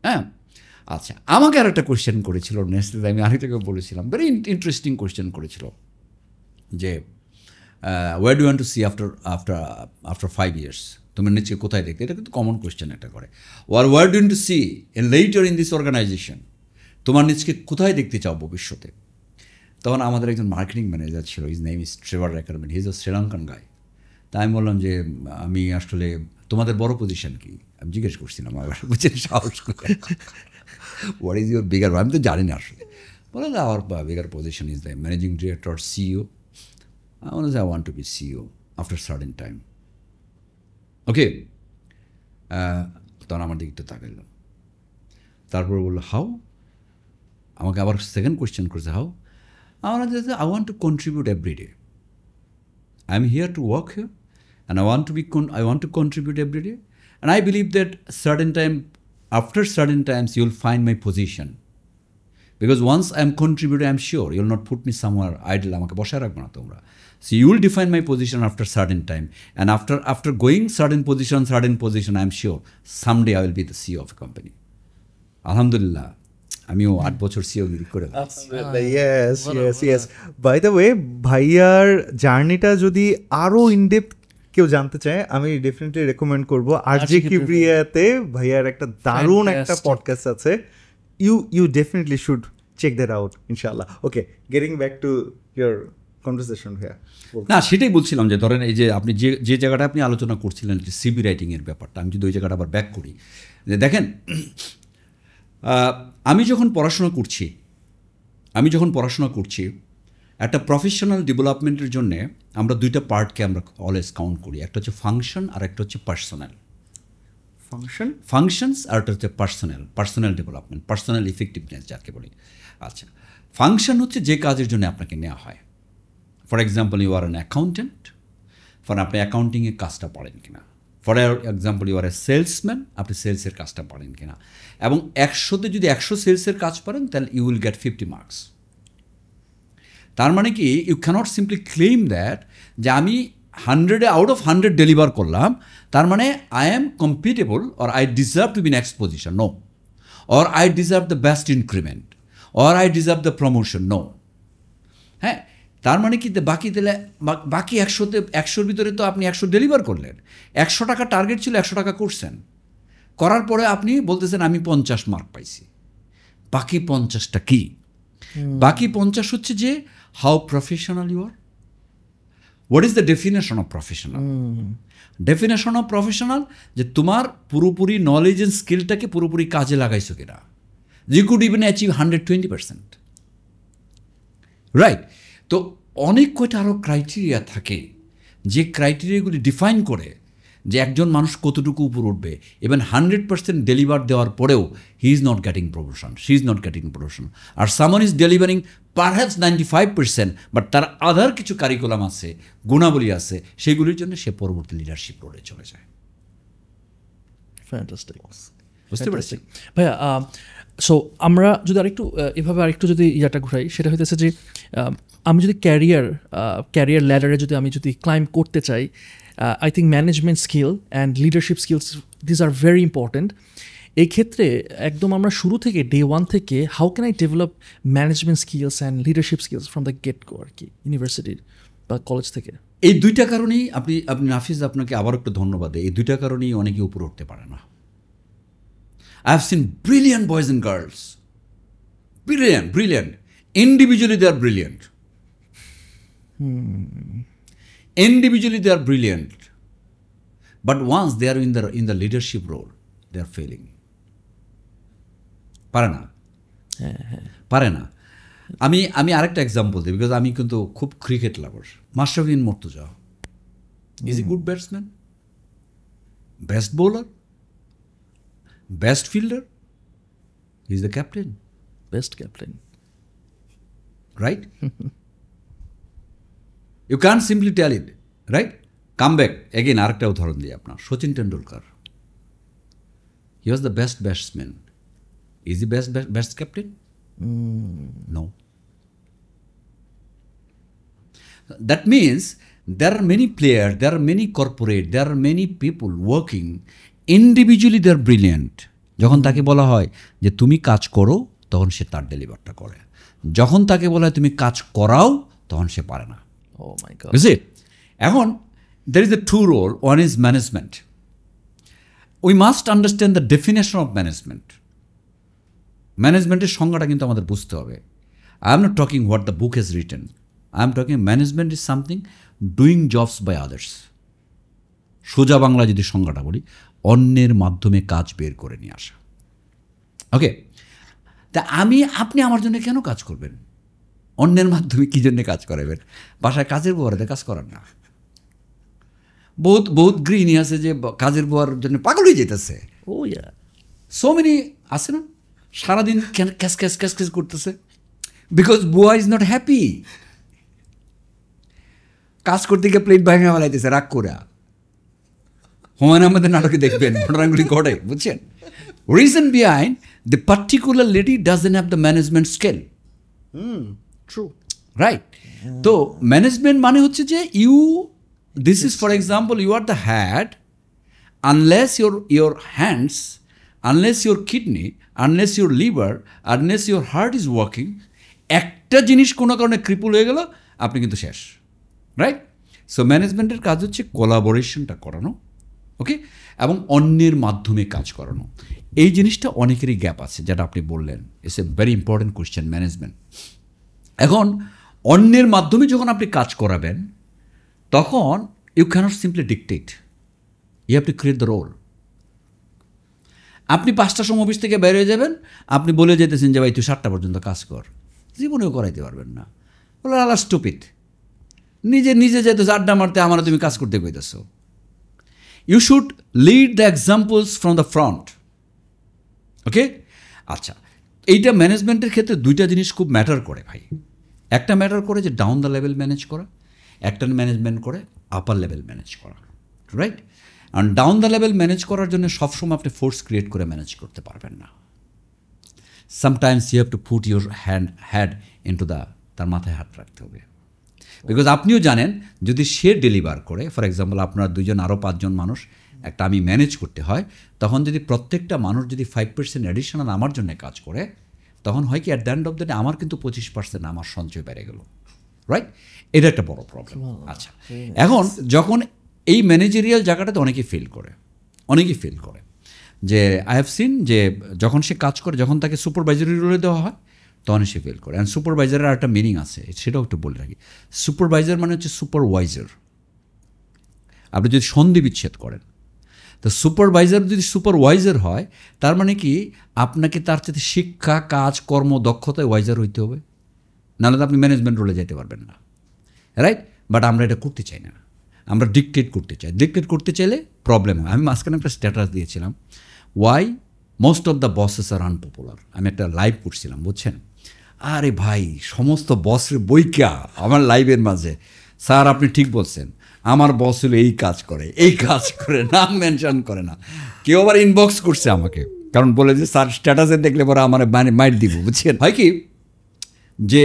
হ্যাঁ, আচ্ছা, আমাকে আর একটা কোয়েশ্চেন করেছিল নেক্সট, আমি আরেকটাকে বলেছিলাম, ভেরি ইন্টারেস্টিং কোয়েশ্চেন করেছিল যে where do want to see after 5 years, তুমি নিচে কোথায় দেখতে? এটা কিন্তু কমন কোয়েশ্চেন একটা করে। Where do you to see in later in this organization, তোমার নিজকে কোথায় দেখতে চাও ভবিষ্যতে? তখন আমাদের একজন মার্কেটিং ম্যানেজার ছিল, his name is Trevor Reckerman, he is a Sri Lankan guy. তাই আমি বললাম যে আমি আসলে তোমাদের বড় পজিশন কি, আমি জিজ্ঞেস করছিলাম আবার, বুঝছেন সাহস করে, হোয়াট ইজ ইউর বিগার, আমি তো জানি না আসলে। বলে our bigger position is the managing director, CEO. I want to be CEO after a certain time. Okay, তখন আমার দিকে একটু তাকাইল, তারপর বললো হাউ, আমাকে আবার সেকেন্ড কোয়েশ্চেন করেছে হাউ। আমার I want to contribute every day, I am here to work here and I want to contribute every day and I believe that certain time, after certain times you will find my position, because once I am contribute I am sure you will not put me somewhere idle, আমাকে বসায় রাখবে না তোমরা। So you will define my position after certain time, and after going certain position, I am sure someday I will be the CEO of a company. Alhamdulillah, আমিও 8 বছর CEO গিরি করে yes. By the way, ভাইয়ার জার্নিটা যদি আরো in-depth কেউ জানতে চায়, আমি ডেফিনেটলি রেকমেন্ড করব আরজে কিবরিয়াতে ভাইয়ার একটা দারুণ একটা পডকাস্ট আছে, you definitely should check that out, inshallah. Okay, getting back to your conversation here. না, সেটাই বলছিলাম যে ধরেন এই যে আপনি যে জায়গাটা আপনি আলোচনা করছিলেন যে সিবি রাইটিংয়ের ব্যাপারটা, আমি যদি ওই জায়গাটা আবার ব্যাক করি, যে দেখেন আমি যখন পড়াশোনা করছি একটা প্রফেশনাল ডেভেলপমেন্টের জন্যে আমরা দুইটা পার্টকে আমরা অলওয়েজ কাউন্ট করি, একটা হচ্ছে ফাংশন আর একটা হচ্ছে পার্সোনাল। ফাংশনস আর একটা হচ্ছে পার্সোনাল ডেভেলপমেন্ট, পার্সোনাল ইফেক্টিভনেস যাকে বলি। আচ্ছা, ফাংশন হচ্ছে যে কাজের জন্য আপনাকে নেওয়া হয়। For example you are an accountant, আপনি অ্যাকাউন্টিংয়ের কাজটা পারেন কিনা। For example you are a salesman, আপনি সেলসের কাজটা পারেন কিনা। এবং 100তে যদি 100 সেলসের কাজ পারেন তাহলে ইউ উইল গেট 50 মার্কস। তার মানে কি you can't simply claim that যে আমি 100 আউট অফ 100 ডেলিভার করলাম, তার মানে I am compatible or I deserve to be next position, no. Or I deserve the best increment, or I deserve the promotion, no. হ্যাঁ, তার মানে কি বাকি 100র ভিতরে তো আপনি 100 ডেলিভার করলেন, 100 টাকা টার্গেট ছিল, 100 টাকা করছেন, করার পরে আপনি বলতেছেন আমি 50 মার্ক পাইছি। বাকি 50টা কি? বাকি 50 হচ্ছে যে how professional you are. What is the definition of professional? Definition of professional যে তোমার পুরোপুরি নলেজ অ্যান্ড স্কিলটাকে পুরোপুরি কাজে লাগাইছো কিনা। You could even achieve 120%, right? তো অনেক কয়টা আরও ক্রাইটেরিয়া থাকে যে ক্রাইটেরিয়াগুলি ডিফাইন করে যে একজন মানুষ কতটুকু উপর উঠবে, ইভেন 100% ডেলিভার দেওয়ার পরেও he is not getting promotion, she is not getting promotion. আর someone is delivering perhaps 95%, but তার আদার কিছু কারিকুলাম আছে, গুণাবলী আছে, সেগুলির জন্য সে পরবর্তী লিডারশিপ রোলে চলে যায়। ফ্যান্টাস্টিক, বুঝতে পেরেছি ভাইয়া। সো আমরা যদি আরেকটু এভাবে আরেকটু যদি ইয়াটা ঘুরাই, সেটা হইতেছে যে আমি যদি ক্যারিয়ার ল্যাডারে আমি যদি ক্লাইম্ব করতে চাই, I think management skill and leadership skills this are very important. এই ক্ষেত্রে একদম আমরা শুরু থেকে ডে ওয়ান থেকে how can I develop management skills and leadership skills from the get go আর কি, ইউনিভার্সিটির বা কলেজ থেকে? এই দুইটা কারণেই আপনি নাফিজ, আপনাকে আবার একটু ধন্যবাদ। এই দুইটা কারণেই অনেকে উপরে উঠতে পারে না। I have seen brilliant boys and girls. Brilliant. Individually they are brilliant. Individually they are brilliant. But once they are in the leadership role, they are failing. পারে না। আমি আরেকটা এক্সাম্পল দিই, বিকজ আমি কিন্তু খুব cricket lover. Mashrafe bin Mortaza is a good batsman, best bowler, best fielder, he's the captain. Best captain. Right? You can't simply tell it, right? Come back. Again, আরেকটা উদাহরণ দিই আপনার, Sachin Tendulkar. He was the best batsman. Is he best captain? No. That means there are many players, there are many corporate, there are many people working individually they are brilliant. যখন তাকে বলা হয় যে তুমি কাজ করো, তখন সে তার ডেলিভারটা করে। যখন তাকে বলা হয় তুমি কাজ করাও, তখন সে পারে না। Oh my God. Is it? এখন there is a two role. One is management. We must understand the definition of management. ম্যানেজমেন্টের সংজ্ঞাটা কিন্তু আমাদের বুঝতে হবে। I am not talking what the book has written. I am talking management is something doing jobs by others. সোজা বাংলা যদি সংজ্ঞাটা বলি, অন্যের মাধ্যমে কাজ বের করে নিয়ে আসা। ওকে, তা আপনি আমার জন্য কেন কাজ করবেন? অন্যের মাধ্যমে কী জন্য কাজ করাবেন? বাসায় কাজের বুয়ারাতে কাজ করান না। বহুত গৃহিণী আছে যে কাজের বুয়ার জন্য পাগল হয়ে যেতেছে। ও ইয়া, সো মেনি আছে না, সারাদিন ক্যাস ক্যাস ক্যাস ক্যাস করতেছে, বিকজ বুয়া ইজ নট হ্যাপি। কাজ করতে গিয়ে প্লেট ভাঙা ফেলাইতেছে রাগ করে। হুমায়ুন আহমেদের নাটকে দেখবেন ঘটনাগুলি ঘটে, বুঝছেন? Reason behind the particular lady doesn't have the management skill. True, right? তো ম্যানেজমেন্ট মানে হচ্ছে যে this is for example, you are the head, unless your hands, unless your kidney, unless your liver, unless your heart is working, একটা জিনিস কোনো কারণে ক্রিপুল হয়ে গেল, আপনি কিন্তু শেষ। রাইট? সো ম্যানেজমেন্টের কাজ হচ্ছে কোলাবোরেশনটা করানো, ওকে, এবং অন্যের মাধ্যমে কাজ করানো। এই জিনিসটা অনেকেরই গ্যাপ আছে, যেটা আপনি বললেন। It's a very important question, management. এখন অন্যের মাধ্যমে যখন আপনি কাজ করাবেন, তখন you can't simply dictate, you have to create the role. আপনি 5টার সময় অফিস থেকে বের হয়ে যাবেন, আপনি বলে যেতেছেন যে ভাই তুই 7টা পর্যন্ত কাজ কর, জীবনেও করাইতে পারবেন না। বলে আলা স্টুপিড, নিজে যেতে আড্ডা মারতে আমার তুমি কাজ করতে কইতেছো। You should lead the examples from the front. Okay, আচ্ছা, এইটা ম্যানেজমেন্টের ক্ষেত্রে দুইটা জিনিস খুব ম্যাটার করে ভাই। একটা ম্যাটার করে যে ডাউন দ্য লেভেল ম্যানেজ করা, একটা ম্যানেজমেন্ট করে আপার লেভেল ম্যানেজ করা, রাইট? আর ডাউন দ্য লেভেল ম্যানেজ করার জন্য সবসময় আপনি ফোর্স ক্রিয়েট করে ম্যানেজ করতে পারবেন না। Sometimes you have to put your head into তার মাথায় হাত রাখতে হবে। বিকজ আপনিও জানেন, যদি সে ডেলিভার করে, ফর এক্সাম্পল আপনার 2জন আরও 5জন মানুষ একটা আমি ম্যানেজ করতে হয়, তখন যদি প্রত্যেকটা মানুষ যদি 5% অ্যাডিশনাল আমার জন্য কাজ করে, তখন হয় কি at the end of the day আমার কিন্তু 25% আমার সঞ্চয় বেড়ে গেল, রাইট? এটা একটা বড় প্রবলেম। আচ্ছা, এখন যখন এই ম্যানেজেরিয়াল জায়গাটাতে অনেকেই ফিল করে যে আই হ্যাভ সিন যে যখন সে কাজ করে, যখন তাকে সুপারভাইজারি রোলে দেওয়া হয়, তখন সে ফিল করে। অ্যান্ড সুপারভাইজারের একটা মিনিং আছে, সেটাও একটু বলে রাখি। সুপারভাইজার মানে হচ্ছে সুপারওয়াইজার। আপনি যদি সন্ধি বিচ্ছেদ করেন, তো সুপারভাইজার যদি সুপারওয়াইজার হয়, তার মানে কি আপনাকে তার সাথে শিক্ষা, কাজ, কর্ম, দক্ষতায় ওয়াইজার হইতে হবে, নাহলে তো আপনি ম্যানেজমেন্ট রোলে যেতে পারবেন না, রাইট? বাট আমরা এটা করতে চাই না। আমরা ডিকটেট করতে চাইলে প্রবলেম হয়। আমি মাঝখানে একটা স্ট্যাটাস দিয়েছিলাম, why most of the bosses are unpopular. আমি একটা লাইভ করছিলাম, বুঝছেন? আরে ভাই, সমস্ত বসের বইকা আমার লাইভের মাঝে, স্যার আপনি ঠিক বলছেন, আমার বস হলো এই কাজ করে, নাম মেনশন করে না। কেউ আবার ইনবক্স করছে আমাকে, কারণ বলে যে স্যার স্ট্যাটাসে দেখলে পরে আমার মাইট দিব, বুঝছেন? হয় কি যে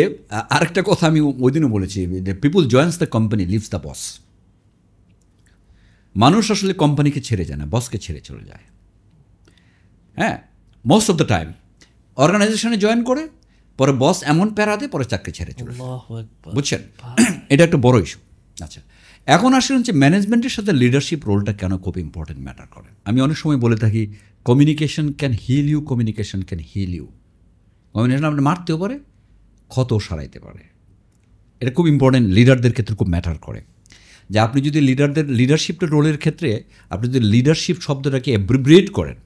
আরেকটা কথা আমি ওই দিনও বলেছি, people joins the company, leaves the boss. মানুষ আসলে কোম্পানিকে ছেড়ে যায় না, বসকে ছেড়ে চলে যায়। হ্যাঁ, মোস্ট অফ দ্য টাইম অর্গানাইজেশনে জয়েন করে, পরে বস এমন প্যারা দেয়, পরে চাকরি ছেড়ে চলে যায়, আল্লাহু আকবার। বুঝছেন? এটা একটা বড় ইস্যু। আচ্ছা, এখন আসলে হচ্ছে ম্যানেজমেন্টের সাথে লিডারশিপ রোলটা কেন খুব ইম্পর্টেন্ট ম্যাটার করে। আমি অনেক সময় বলে থাকি, communication can heal you, communication আপনি মারতেও পারে, ক্ষতও সারাইতে পারে। এটা খুব ইম্পর্টেন্ট, লিডারদের ক্ষেত্রে খুব ম্যাটার করে। যে আপনি যদি লিডারশিপের রোলের ক্ষেত্রে আপনি যদি লিডারশিপ শব্দটাকে অ্যাব্রিভিয়েট করেন,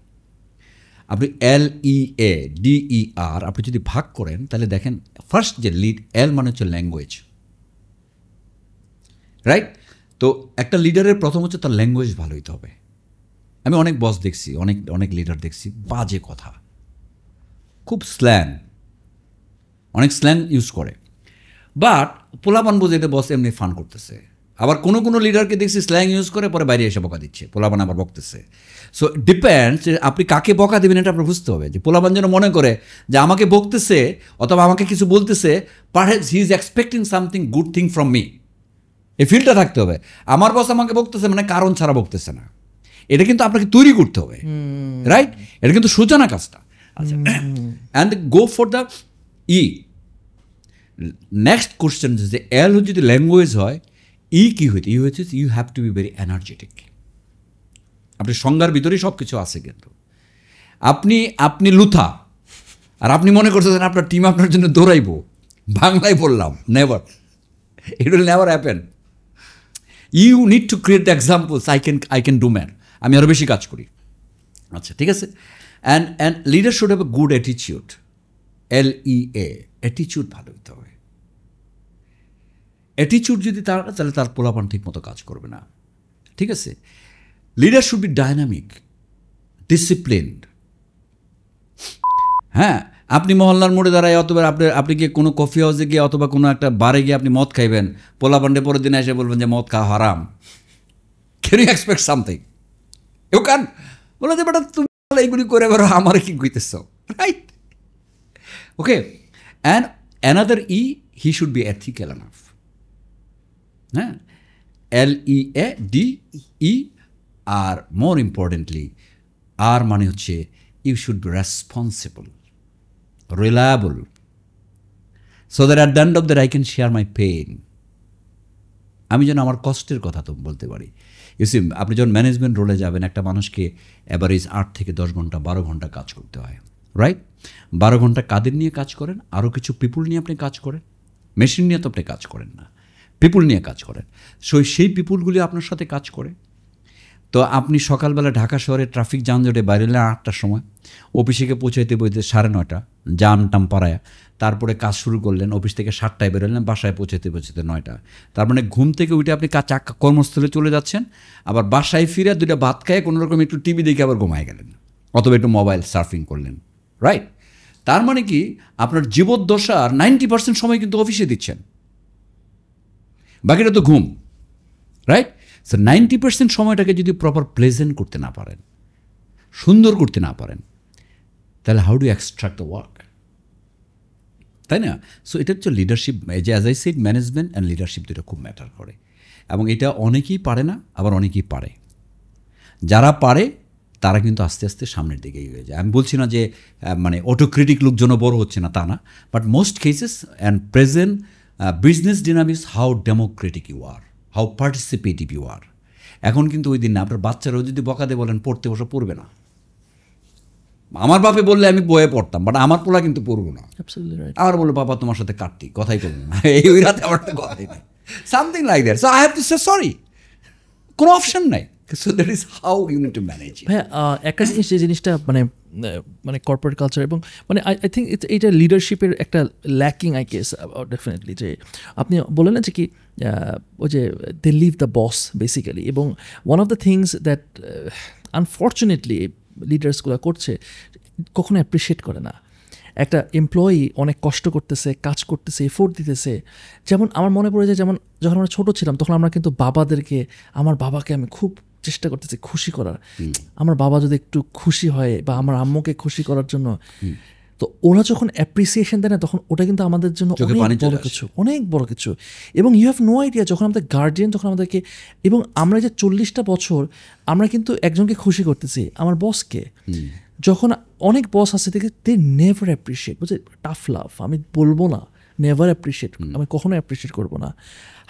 আপনি LEADER আপনি যদি ভাগ করেন, তাহলে দেখেন ফার্স্ট যে এল মানে হচ্ছে ল্যাঙ্গুয়েজ, রাইট? তো একটা লিডারের প্রথম হচ্ছে তার ল্যাঙ্গুয়েজ ভালো হইতে হবে। আমি অনেক বস দেখছি, অনেক লিডার দেখছি, বাজে কথা, খুব অনেক স্ল্যাং ইউজ করে, বাট পোলাপান বোঝে এটা বস এমনি ফান করতেছে। আবার কোনো লিডারকে দেখছি স্ল্যাং ইউজ করে, পরে বাইরে এসে বকা দিচ্ছে, পোলাপান আবার বকতেছে। সো ডিপেন্ডস আপনি কাকে বকা দেবেন, এটা আপনার বুঝতে হবে। যে পোলাপান যেন মনে করে যে আমাকে বকতেছে অথবা আমাকে কিছু বলতেছে, perhaps he is expecting something good thing from me. এই ফিলটা থাকতে হবে, আমার বস আমাকে বকতেছে মানে কারণ ছাড়া বকতেছে না। এটা কিন্তু আপনাকে তৈরি করতে হবে, রাইট? এটা কিন্তু সোজা না কাজটা। আচ্ছা, and go for the next question, যে এল যদি ল্যাঙ্গুয়েজ হয়, কি হইতে? হচ্ছে you have to be very energetic. আপনি সংজ্ঞার ভিতরেই সব কিছু আছে, কিন্তু আপনি লুথা আর আপনি মনে করতেছেন আপনার টিম আপনার জন্য দৌড়াইব, বাংলায় বললাম, never, it will never happen. You need to create the examples, I can do man, আমি আরও বেশি কাজ করি। আচ্ছা, ঠিক আছে। And leader should have a good অ্যাটিচিউড, LEA, অ্যাটিচিউড ভালো হইতে হবে। অ্যাটিচিউড যদি তাহলে তার পোলাপান ঠিক মতো কাজ করবে না, ঠিক আছে? Leader should be dynamic, disciplined. হ্যাঁ, আপনি মহল্লার মোড়ে দাঁড়ায় অথবা আপনি গিয়ে কোনো কফি হাউসে গিয়ে অথবা কোনো একটা বারে গিয়ে আপনি মদ খাইবেন, পোলাপান্ডে পরের দিনে এসে বলবেন যে মদ খাওয়া হারাম। Can you expect something? You can বলে যে বেটা তুমি এইগুলি করে বেরো, আমার কি কইতেছ, right? Okay, and another he should be ethical enough. হ্যাঁ, LEADE, আর মোর ইম্পর্টেন্টলি আর মানে হচ্ছে you should be responsible, reliable, so that at the end of that I can share my pain. আমি যেন আমার কষ্টের কথা তো বলতে পারি। ইউসি, আপনি যখন ম্যানেজমেন্ট রোলে যাবেন, একটা মানুষকে অ্যাভারেজ 8 থেকে 10 ঘন্টা 12 ঘন্টা কাজ করতে হয়, রাইট? 12 ঘন্টা কাদের নিয়ে কাজ করেন? আরও কিছু পিপুল নিয়ে আপনি কাজ করেন, মেশিন নিয়ে তো আপনি কাজ করেন না, পিপুল নিয়ে কাজ করেন। সেই পিপুলগুলি আপনার সাথে কাজ করে। তো আপনি সকালবেলা ঢাকা শহরে ট্রাফিক যানজটে বাইরে এলেন 8টার সময়, অফিসে পৌঁছাইতে 9:30, জাম টাম পাড়ায়, তারপরে কাজ শুরু করলেন, অফিস থেকে 7টায় বেরোলেন, বাসায় পৌঁছাতে 9টা। তার মানে ঘুম থেকে উঠে আপনি কর্মস্থলে চলে যাচ্ছেন, আবার বাসায় ফিরে 2টা ভাত খায় কোনোরকম একটু টিভি দেখে আবার ঘুমায় গেলেন, অথবা একটু মোবাইল সার্ফিং করলেন, রাইট? তার মানে কি আপনার জীবদ্দশার 90% সময় কিন্তু অফিসে দিচ্ছেন, বাকিটা তো ঘুম, রাইট? সো 90% সময়টাকে যদি প্রপার প্লেজেন্ট করতে না পারেন, সুন্দর করতে না পারেন, তাহলে how do extract the work, তাই না? সো এটা হচ্ছে লিডারশিপ। যে as I shed, management and leadership দুটো খুব ম্যাটার করে, এবং এটা অনেকেই পারে না, আবার অনেকেই পারে। যারা পারে তারা কিন্তু আস্তে আস্তে সামনের দিকেই হয়ে যায়। আমি বলছি না যে মানে অটোক্রিটিক লোকজনও বড় হচ্ছে না, তা না, but most cases and present business dynamics, how democratic you are, how participative you are. এখন কিন্তু ওই দিন না, আপনার বাচ্চারাও যদি বকাতে বলেন পড়তে বসে পড়বে না। আমার বাপে বললে আমি বয়ে পড়তাম, বাট আমার পোলা কিন্তু পড়বো না। আমার বললো বাবা তোমার সাথে কাটতি, কথাই করবো না, এই ওই রাতে আমার তো কথাই নেই, something like that. So I have to say sorry, কোনো অপশন নাই। So that is how you need to manage it. ভাইয়া একটা জিনিস যে জিনিসটা মানে কর্পোরেট কালচার এবং মানে আই থিঙ্ক এটা লিডারশিপের একটা ল্যাকিং আই গেস ডেফিনেটলি যে আপনি বললেন না যে কি ওই যে they leave the boss basically এবং one of the things that unfortunately লিডার্সগুলো করছে কখনো অ্যাপ্রিসিয়েট করে না। একটা এমপ্লয়ি অনেক কষ্ট করতেছে, কাজ করতেছে, এফোর্ট দিতেছে। যেমন আমার মনে পড়ে যায়, যেমন যখন আমরা ছোটো ছিলাম তখন আমরা কিন্তু আমার বাবাকে আমি খুব চেষ্টা করতেছি খুশি করার, আমার বাবা যদি একটু খুশি হয় বা আমার আম্মুকে খুশি করার জন্য, তো ওরা যখন অ্যাপ্রিসিয়েশন দেয় না তখন ওটা কিন্তু আমাদের জন্য অনেক বড় কিছু। এবং ইউ হ্যাভ নো আইডিয়া যখন আমাদের গার্জিয়ান যখন আমাদেরকে, এবং আমরা যে 40টা বছর আমরা কিন্তু একজনকে খুশি করতেছি, আমার বসকে। যখন অনেক বস আছে দেখে দে নেভার অ্যাপ্রিসিয়েট, বুঝে টাফ লাভ, আমি বলবো না নেভার অ্যাপ্রিসিয়েট, আমি কখনো অ্যাপ্রিসিয়েট করবো না।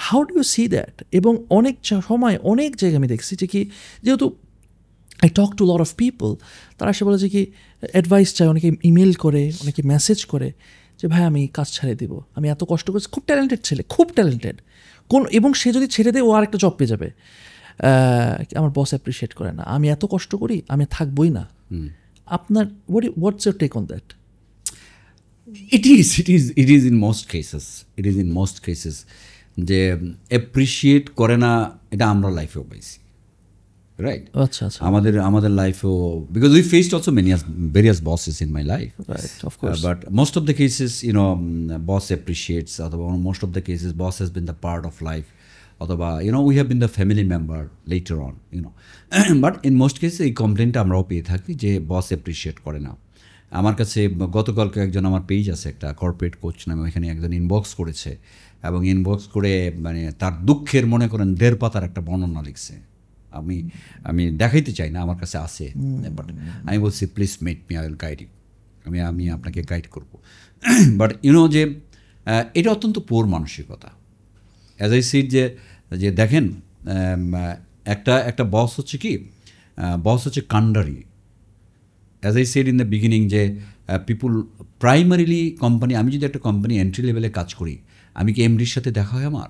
How do you see that? এবং অনেক সময় অনেক জায়গায় আমি দেখছি যে কি, যেহেতু I talk to lot of people, তারা এসে বলে যে কি অ্যাডভাইস চায়, অনেকে ইমেল করে, অনেকে মেসেজ করে যে ভাই আমি কাজ ছাড়িয়ে দিব, আমি এত কষ্ট করছি, খুব ট্যালেন্টেড ছেলে, খুব ট্যালেন্টেড এবং সে যদি ছেড়ে দেয় ও আরেকটা জব পেয়ে যাবে, আমার বস অ্যাপ্রিসিয়েট করে না, আমি এত কষ্ট করি, আমি থাকবই না। আপনার what's your take on that? It is in most cases যে অ্যাপ্রিসিয়েট করে না, এটা আমরা লাইফেও পাইছি, রাইট? আচ্ছা আচ্ছা, আমাদের লাইফেও, because we faced also various bosses in my life, right, of course, but most of the cases boss appreciates, অথবা most of the cases boss has been the part of life, অথবা we have been the family member later on, but in most cases এই কমপ্লেনটা আমরাও পেয়ে থাকি যে বস appreciate করে না। আমার কাছে গতকালকে একজন, আমার পেজ আছে একটা কর্পোরেট কোচ নামে, ওইখানে একজন ইনবক্স করেছে এবং ইনবক্স করে মানে তার দুঃখের মনে করেন 1.5 পাতার একটা বর্ণনা লিখছে। আমি দেখাইতে চাই না, আমার কাছে আছে, বাট আমি বলছি please meet me, I will guide you, আমি আপনাকে গাইড করবো। বাট যে এটা অত্যন্ত পোর মানসিকতা। অ্যাজ আই সিড যে দেখেন, একটা বস হচ্ছে কি, বস হচ্ছে কান্ডারি। As I said in the beginning যে পিপুল প্রাইমারিলি কোম্পানি, আমি যদি একটা কোম্পানি এন্ট্রি লেভেলে কাজ করি, আমি কি এমডির সাথে দেখা হয় আমার?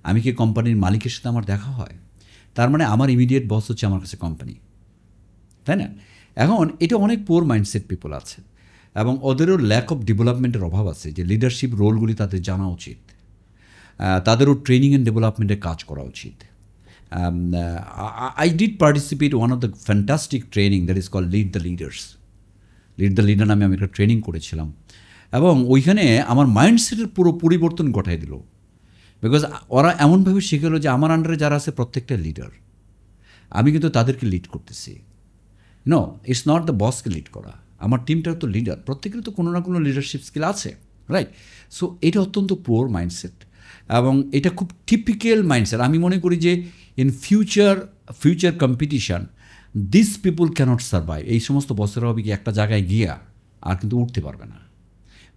আমি কি কোম্পানির মালিকের সাথে আমার দেখা হয়? তার মানে আমার ইমিডিয়েট বস হচ্ছে আমার কাছে কোম্পানি, তাই না? এখন এটা অনেক পোর মাইন্ডসেট পিপল আছে এবং ওদেরও ল্যাক অফ ডেভেলপমেন্টের অভাব আছে, যে লিডারশিপ রোলগুলি তাদের জানা উচিত, তাদেরও ট্রেনিং অ্যান্ড ডেভেলপমেন্টের কাজ করা উচিত। I did participate in one of the fantastic training that is called Lead the Leader নামে আমি একটা ট্রেনিং করেছিলাম এবং ওইখানে আমার মাইন্ডসেটের পুরো পরিবর্তন ঘটাই দিল। বিকজ ওরা এমনভাবে শিখেলো যে আমার আন্ডারে যারা আছে প্রত্যেকটা লিডার, আমি কিন্তু তাদেরকে লিড করতেছি। ইটস নট দ্য বসকে লিড করা, আমার টিমটার তো লিডার, প্রত্যেকের তো কোনো না কোনো লিডারশিপ স্কিল আছে, রাইট? সো এটা অত্যন্ত পুয়ার মাইন্ডসেট এবং এটা খুব টিপিক্যাল মাইন্ডসেট। আমি মনে করি যে in future competition this people can't survive. এই সমস্ত বছর হবে কি একটা জায়গায় গিয়া আর কিন্তু উঠতে পারবে না।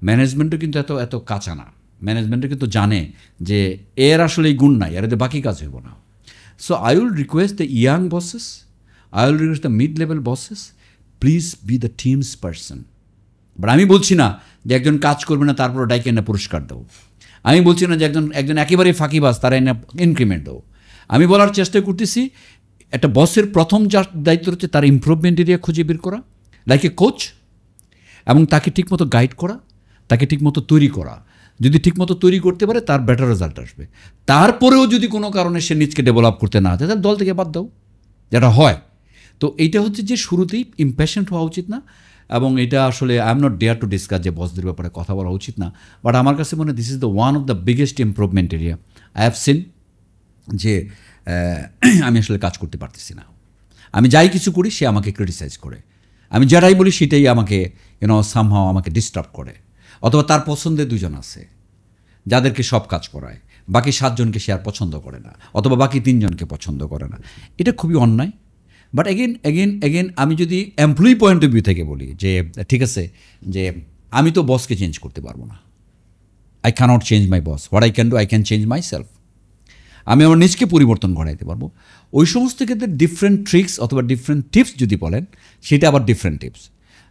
ম্যানেজমেন্টও কিন্তু এত কাঁচা না, ম্যানেজমেন্টও কিন্তু জানে যে এর আসলে এই গুণ নাই, এর বাকি কাজ হইব না। So I will request the young buses, I will request the mid level buses, please be the teams person. But আমি বলছি না যে একজন কাজ করবে না তারপর ডাইকে এনে পুরস্কার দেবো, আমি বলছি না যে একজন একেবারেই ফাঁকিবাজ তারা এনে ইনক্রিমেন্ট দেবো। আমি বলার চেষ্টা করতেছি একটা বসের প্রথম যার দায়িত্ব হচ্ছে তার ইমপ্রুভমেন্ট এরিয়া খুঁজে বের করা, লাইক এ কোচ, এবং তাকে ঠিকমতো গাইড করা, তাকে ঠিকমতো তৈরি করা। যদি ঠিকমতো তৈরি করতে পারে তার বেটার রেজাল্ট আসবে। তারপরেও যদি কোনো কারণে সে নিজকে ডেভেলপ করতে না চায় তাহলে দল থেকে বাদ দাও, যেটা হয়। তো এইটা হচ্ছে যে শুরুতেই ইমপ্যাশেন্ট হওয়া উচিত না, এবং এটা আসলে I am not dare to discuss যে বসদের ব্যাপারে কথা বলা উচিত না। বাট আমার কাছে মনে হয় this is the one of the biggest improvement area I have seen, যে আমি আসলে কাজ করতে পারতেছি না। আমি যাই কিছু করি সে আমাকে ক্রিটিসাইজ করে, আমি যেটাই বলি সেটাই আমাকে সামহাও আমাকে ডিস্টার্ব করে, অথবা তার পছন্দের 2 জন আছে যাদেরকে সব কাজ করায়, বাকি 7 জনকে সে আর পছন্দ করে না, অথবা বাকি 3 জনকে পছন্দ করে না। এটা খুবই অন্যায়। বাট এগেন আমি যদি এমপ্লয়ি পয়েন্ট অফ ভিউ থেকে বলি যে ঠিক আছে, যে আমি তো বসকে চেঞ্জ করতে পারবো না, I can't change my boss, what I can do, I can change myself. আমি আমার নিজকে পরিবর্তন ঘটাইতে পারবো। ওই সমস্ত ক্ষেত্রে ডিফারেন্ট ট্রিক্স অথবা ডিফারেন্ট টিপস যদি বলেন, সেটা আবার ডিফারেন্ট টিপস।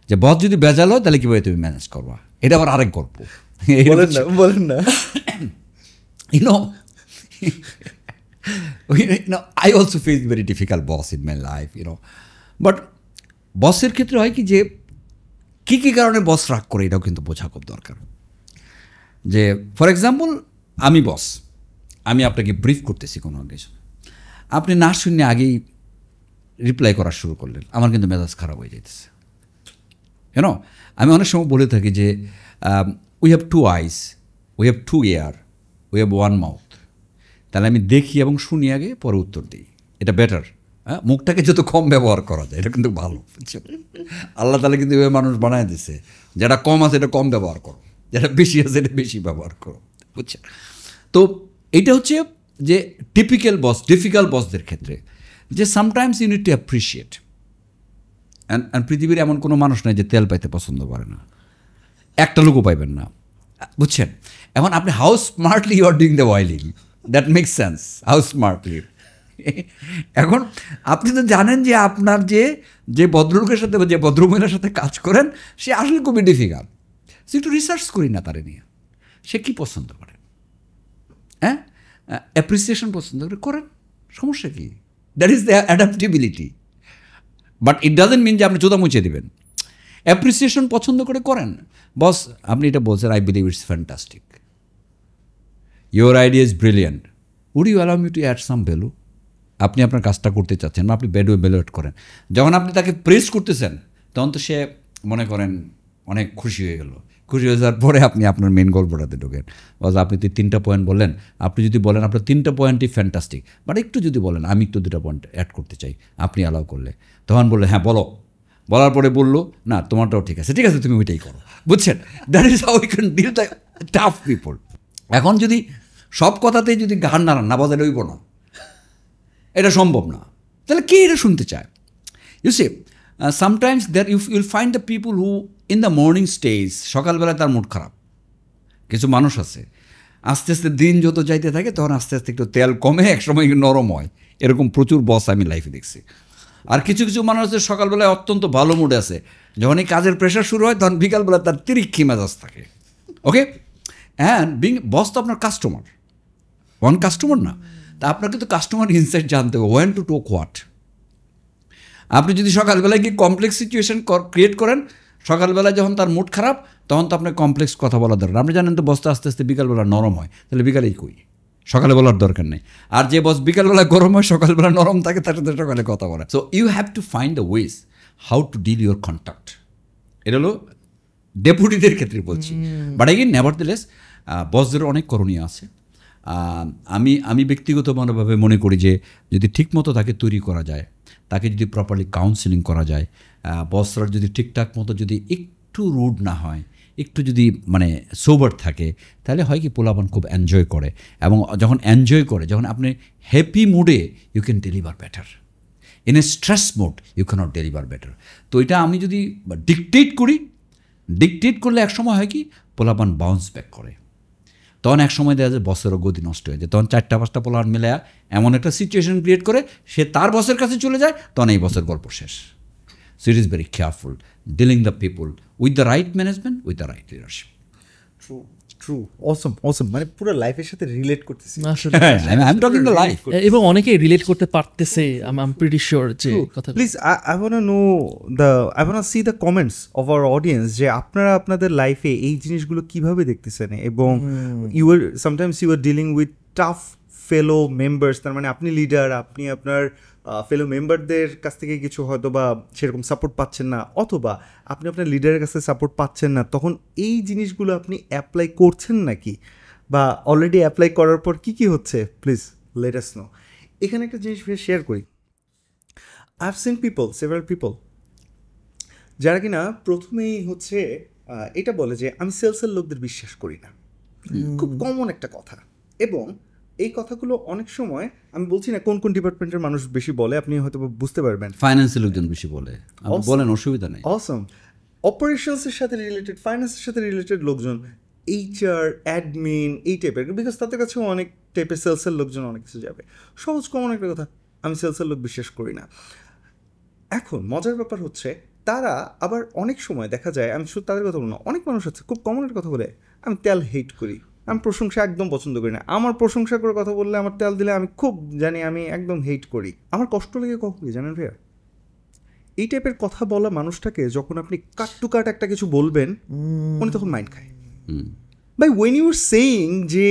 যে বস যদি বেজাল হয় তাহলে কীভাবে তুমি ম্যানেজ করবা, এটা আবার আরেক গল্প। বলেন না I also face very difficult boss in my life, But বসের ক্ষেত্রে হয় কি যে কী কারণে বস রাগ করে এটাও কিন্তু বোঝা খুব দরকার। যে ফর এক্সাম্পল আমি বস, আমি আপনাকে ব্রিফ করতেছি কোনো কিছু, আপনি না শুনে আগেই রিপ্লাই করা শুরু করলেন, আমার কিন্তু মেজাজ খারাপ হয়ে যাইতেছে। আমি অনেক সময় বলে থাকি যে we have 2 eyes, we have 2 ear, we have 1 mouth। তাহলে আমি দেখি এবং শুনি আগে, পরে উত্তর দিই, এটা বেটার। হ্যাঁ, মুখটাকে যত কম ব্যবহার করা যায় এটা কিন্তু ভালো, বুঝছো? আল্লাহ তাআলা কিন্তু এভাবে মানুষ বানায় দিছে, যেটা কম আছে এটা কম ব্যবহার করো, যেটা বেশি আছে এটা বেশি ব্যবহার করো, বুঝছেন? তো এইটা হচ্ছে যে টিপিক্যাল বস, ডিফিকাল্ট বসদের ক্ষেত্রে, যে sometimes you need to appreciate. And পৃথিবীর এমন কোনো মানুষ নাই যে তেল পাইতে পছন্দ করে না, একটা লোকও পাইবেন না, বুঝছেন? এখন আপনি how smartly you are doing the oiling, that makes sense, how smartly. এখন আপনি তো জানেন যে আপনার যে ভদ্রলোকের সাথে বা যে ভদ্রমহিলার সাথে কাজ করেন সে আসলে খুবই ডিফিকাল্ট, সে একটু রিসার্চ করি না তারে নিয়ে, সে কী পছন্দ করে, হ্যাঁ, অ্যাপ্রিসিয়েশন পছন্দ করে, করেন, সমস্যা কী? That is the adaptability. But it doesn't mean যে আপনি জুতা মুছে দেবেন। অ্যাপ্রিসিয়েশন পছন্দ করে করেন। বস আপনি এটা বলছেন, I believe it's fantastic, your idea is brilliant, would you allow me to add some value? আপনি আপনার কাজটা করতে চাচ্ছেন বা আপনি ভ্যালুয়েট করেন, যখন আপনি তাকে প্রেস করতেছেন তখন তো সে মনে করেন অনেক খুশি হয়ে গেল, খুশি হয়ে যাওয়ার পরে আপনি আপনার মেন গল্পটাতে ঢোকেন। বস আপনি তো 3টা পয়েন্ট বললেন, আপনি যদি বলেন আপনার 3টা পয়েন্টই ফ্যান্টাস্টিক, বাট একটু যদি বলেন আমি একটু 2টা পয়েন্ট অ্যাড করতে চাই, আপনি অ্যালাউ করলে, তখন বললে হ্যাঁ বলো, বলার পরে বললো না তোমারটাও ঠিক আছে, ঠিক আছে তুমি ওইটাই করো, বুঝছেন? That is how we can deal the tough people. এখন যদি সব কথাতেই যদি গান না বাজালে হইব না, এটা সম্ভব না, তাহলে কে এটা শুনতে চায়? You see sometimes that you'll find the people who in the morning stage, সকালবেলায় তার মুড খারাপ। কিছু মানুষ আছে আস্তে আস্তে দিন যত যাইতে থাকে তখন আস্তে আস্তে একটু তেল কমে একসময় নরম হয়, এরকম প্রচুর বস আমি লাইফে দেখছি। আর কিছু কিছু মানুষ আছে সকালবেলায় অত্যন্ত ভালো মুডে আছে, যখন এই কাজের প্রেশার শুরু হয় তখন বিকালবেলা তার তিরিক্ষি মেজাজ থাকে। ওকে, অ্যান্ড বিং বস তো আপনার কাস্টমার, ওয়ান কাস্টমার না, তা আপনাকে তো কাস্টমার ইনসাইট জানতে হবে, ওয়েন টু টক হোয়াট। আপনি যদি সকালবেলায় গিয়ে কমপ্লেক্স সিচুয়েশন ক্রিয়েট করেন, সকালবেলায় যখন তার মুড খারাপ তখন তো আপনার কমপ্লেক্স কথা বলার দরকার। আপনি জানেন তো বস তো আস্তে আস্তে বিকালবেলা নরম হয়, তাহলে বিকালেই কই, সকালে বলার দরকার নেই। আর যে বস বিকালবেলা গরম হয় সকালবেলা নরম থাকে, তার সাথে সকালে কথা বলে। So you have to find the ways how to deal your contact. এটা হলো ডেপুটিদের ক্ষেত্রে বলছি, বাট এগেইন নেভারথেলেস বসদের অনেক করণীয় আছে। আমি ব্যক্তিগতভাবে মনে করি যে যদি ঠিকমতো তাকে তৈরি করা যায়, তাকে যদি প্রপারলি কাউন্সিলিং করা যায়, বসরা যদি ঠিকঠাক মতো যদি একটু রুড না হয়, একটু যদি মানে সোবার থাকে, তাহলে হয় কি পোলাপান খুব এনজয় করে, এবং যখন এনজয় করে, যখন আপনি হ্যাপি মুডে you can deliver better, in a stress mood you can't deliver better. তো এটা আমি যদি ডিকটেট করলে একসময় হয় কি পোলাপান বাউন্স ব্যাক করে, তখন এক সময় দেখা যায় বসেরও গতি নষ্ট হয়ে যায়, তখন 4-5টা পোলার মিলে এমন একটা সিচুয়েশন ক্রিয়েট করে সে তার বসের কাছে চলে যায়, তখন এই বসের গল্প শেষ। So it is very careful dealing the people with the right management, with the right leadership. True, awesome, মানে পুরো লাইফের সাথে রিলেট করতেছি I am talking the life, এবং অনেকেই রিলেট করতে পারতেছে, আই এম প্রিটি শিওর যে কথা। Please I want see the comments of our audience, যে আপনারা আপনাদের লাইফে এই জিনিসগুলো কিভাবে দেখতেছেন, এবং you are dealing with tough fellow members, তার মানে আপনি লিডার, আপনি আপনার ফেলো মেম্বারদের কাছ থেকে কিছু হয়তো বা সেরকম সাপোর্ট পাচ্ছেন না, অথবা আপনি আপনার লিডারের কাছে সাপোর্ট পাচ্ছেন না, তখন এই জিনিসগুলো আপনি অ্যাপ্লাই করছেন নাকি, বা অলরেডি অ্যাপ্লাই করার পর কী কী হচ্ছে, প্লিজ লেট আস নো। এখানে একটা জিনিস শেয়ার করি, I have seen several people যারা কিনা প্রথমেই হচ্ছে এটা বলে যে আমি সেলসের লোকদের বিশ্বাস করি না, খুব কমন একটা কথা। এবং এই কথাগুলো অনেক সময়, আমি বলছি না কোন কোন ডিপার্টমেন্টের মানুষ বেশি বলে, আপনি হয়তো বুঝতে পারবেন, ফাইন্যান্সের লোকজন বেশি বলে, বলেন অসুবিধা নেই। অসম, অপারেশনসের সাথে রিলেটেড, ফাইন্যান্সের সাথে রিলেটেড লোকজন, এইচআর, অ্যাডমিন, এই টাইপের, বিকজ তাদের কাছেও অনেক টাইপের সেলসের লোকজন অনেক কিছু যাবে। সহজ কমন একটা কথা, আমি সেলসের লোক বিশ্বাস করি না। এখন মজার ব্যাপার হচ্ছে তারা আবার অনেক সময় দেখা যায়, আমি শুধু তাদের কথা বলবো না, অনেক মানুষ আছে খুব কমনের কথা বলে আমি তেল হেট করি, আমি প্রশংসা একদম পছন্দ করি না। আমার প্রশংসা করে কথা বললে, আমার তেল দিলে আমি খুব জানি, আমি একদম হেট করি। আমার কষ্ট লাগে কখন কি জানেন ভাইয়া? এই টাইপের কথা বলা মানুষটাকে যখন আপনি কাট টু কাট একটা কিছু বলবেন, উনি তখন মাইন্ড খায়। ভাই ওয়েন ইউ আর সেইং যে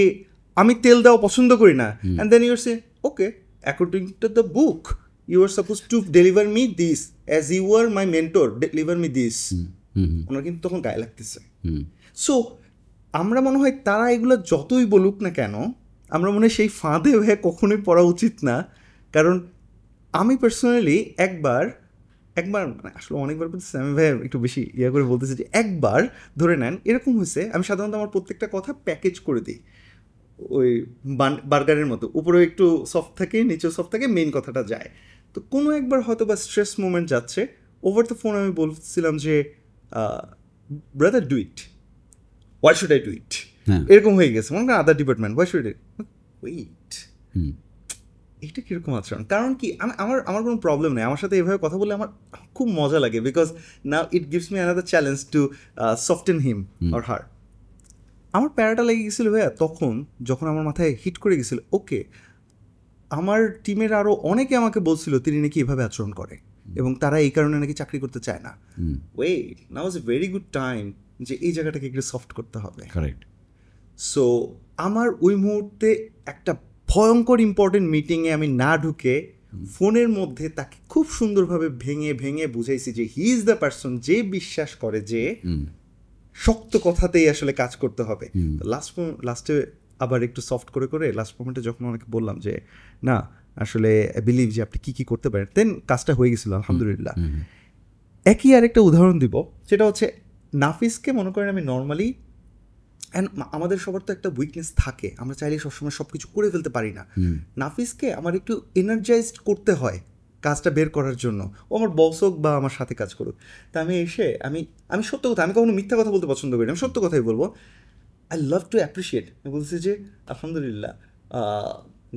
আমি তেল দেওয়া পছন্দ করি না, and then you are say okay according to the book you are suppose to deliver me this as you are my mentor, deliver me this, ওনার কিন্তু তখন গায়ে লাগতেছে। সো আমরা মনে হয় তারা এগুলো যতই বলুক না কেন, আমরা মনে হয় সেই ফাঁদে হয়ে কখনোই পড়া উচিত না। কারণ আমি পার্সোনালি একবার মানে আসলে অনেকবার বলতেছি, আমি ভাই একটু বেশি করে বলতেছি যে একবার ধরে নেন এরকম হয়েছে, আমি সাধারণত আমার প্রত্যেকটা কথা প্যাকেজ করে দিই ওই বার্গারের মতো, উপরে একটু সফট থাকে, নিচেও সফট থাকে, মেইন কথাটা যায়। তো কোনো একবার হয়তো বা স্ট্রেস মোমেন্ট যাচ্ছে, ওভার দ্য ফোন আমি বলছিলাম যে brother do it, why should I do it, এরকম হয়ে গেছে মনে করেন other department, why should it wait, এইটা কীরকম আচরণ? কারণ কি আমার কোনো প্রবলেম নেই, আমার সাথে এভাবে কথা বললে আমার খুব মজা লাগে, because now it gives me another challenge to soften him or her. আমার প্যারাটা লেগে গেছিলো ভাইয়া তখন, যখন আমার মাথায় হিট করে গেছিলো, ওকে আমার টিমের আরও অনেকে আমাকে বলছিল তিনি নাকি এভাবে আচরণ করে এবং তারা এই কারণে নাকি চাকরি করতে চায় না। Wait, now is a very good time যে এই জায়গাটাকে একটু সফট করতে হবে। কারেক্ট। সো আমার ওই মুহূর্তে একটা ভয়ঙ্কর ইম্পর্টেন্ট মিটিংয়ে আমি না ঢুকে ফোনের মধ্যে তাকে খুব সুন্দরভাবে ভেঙে ভেঙে বুঝাইছি যে হি ইজ দ্য পারসন যে বিশ্বাস করে যে শক্ত কথাতেই আসলে কাজ করতে হবে। লাস্টে আবার একটু সফট করে করে লাস্ট মোমেন্টে যখন অনেকে বললাম যে না আসলে বিলিভ যে আপনি কী করতে পারেন, দেন কাজটা হয়ে গেছিলো আলহামদুলিল্লাহ। একই আরেকটা উদাহরণ দিব, সেটা হচ্ছে নাফিসকে মনে করেন আমি নর্মালি, অ্যান্ড আমাদের সবার তো একটা উইকনেস থাকে, আমরা চাইলে সবসময় সব কিছু করে ফেলতে পারি না। নাফিসকে আমার একটু এনার্জাইজড করতে হয় কাজটা বের করার জন্য, ও আমার বস হোক বা আমার সাথে কাজ করুক। তা আমি এসে আমি সত্য কথা, আমি কখনো মিথ্যা কথা বলতে পছন্দ করি না, আমি সত্য কথাই বলবো। I love to appreciate. আমি বলছি যে আলহামদুলিল্লাহ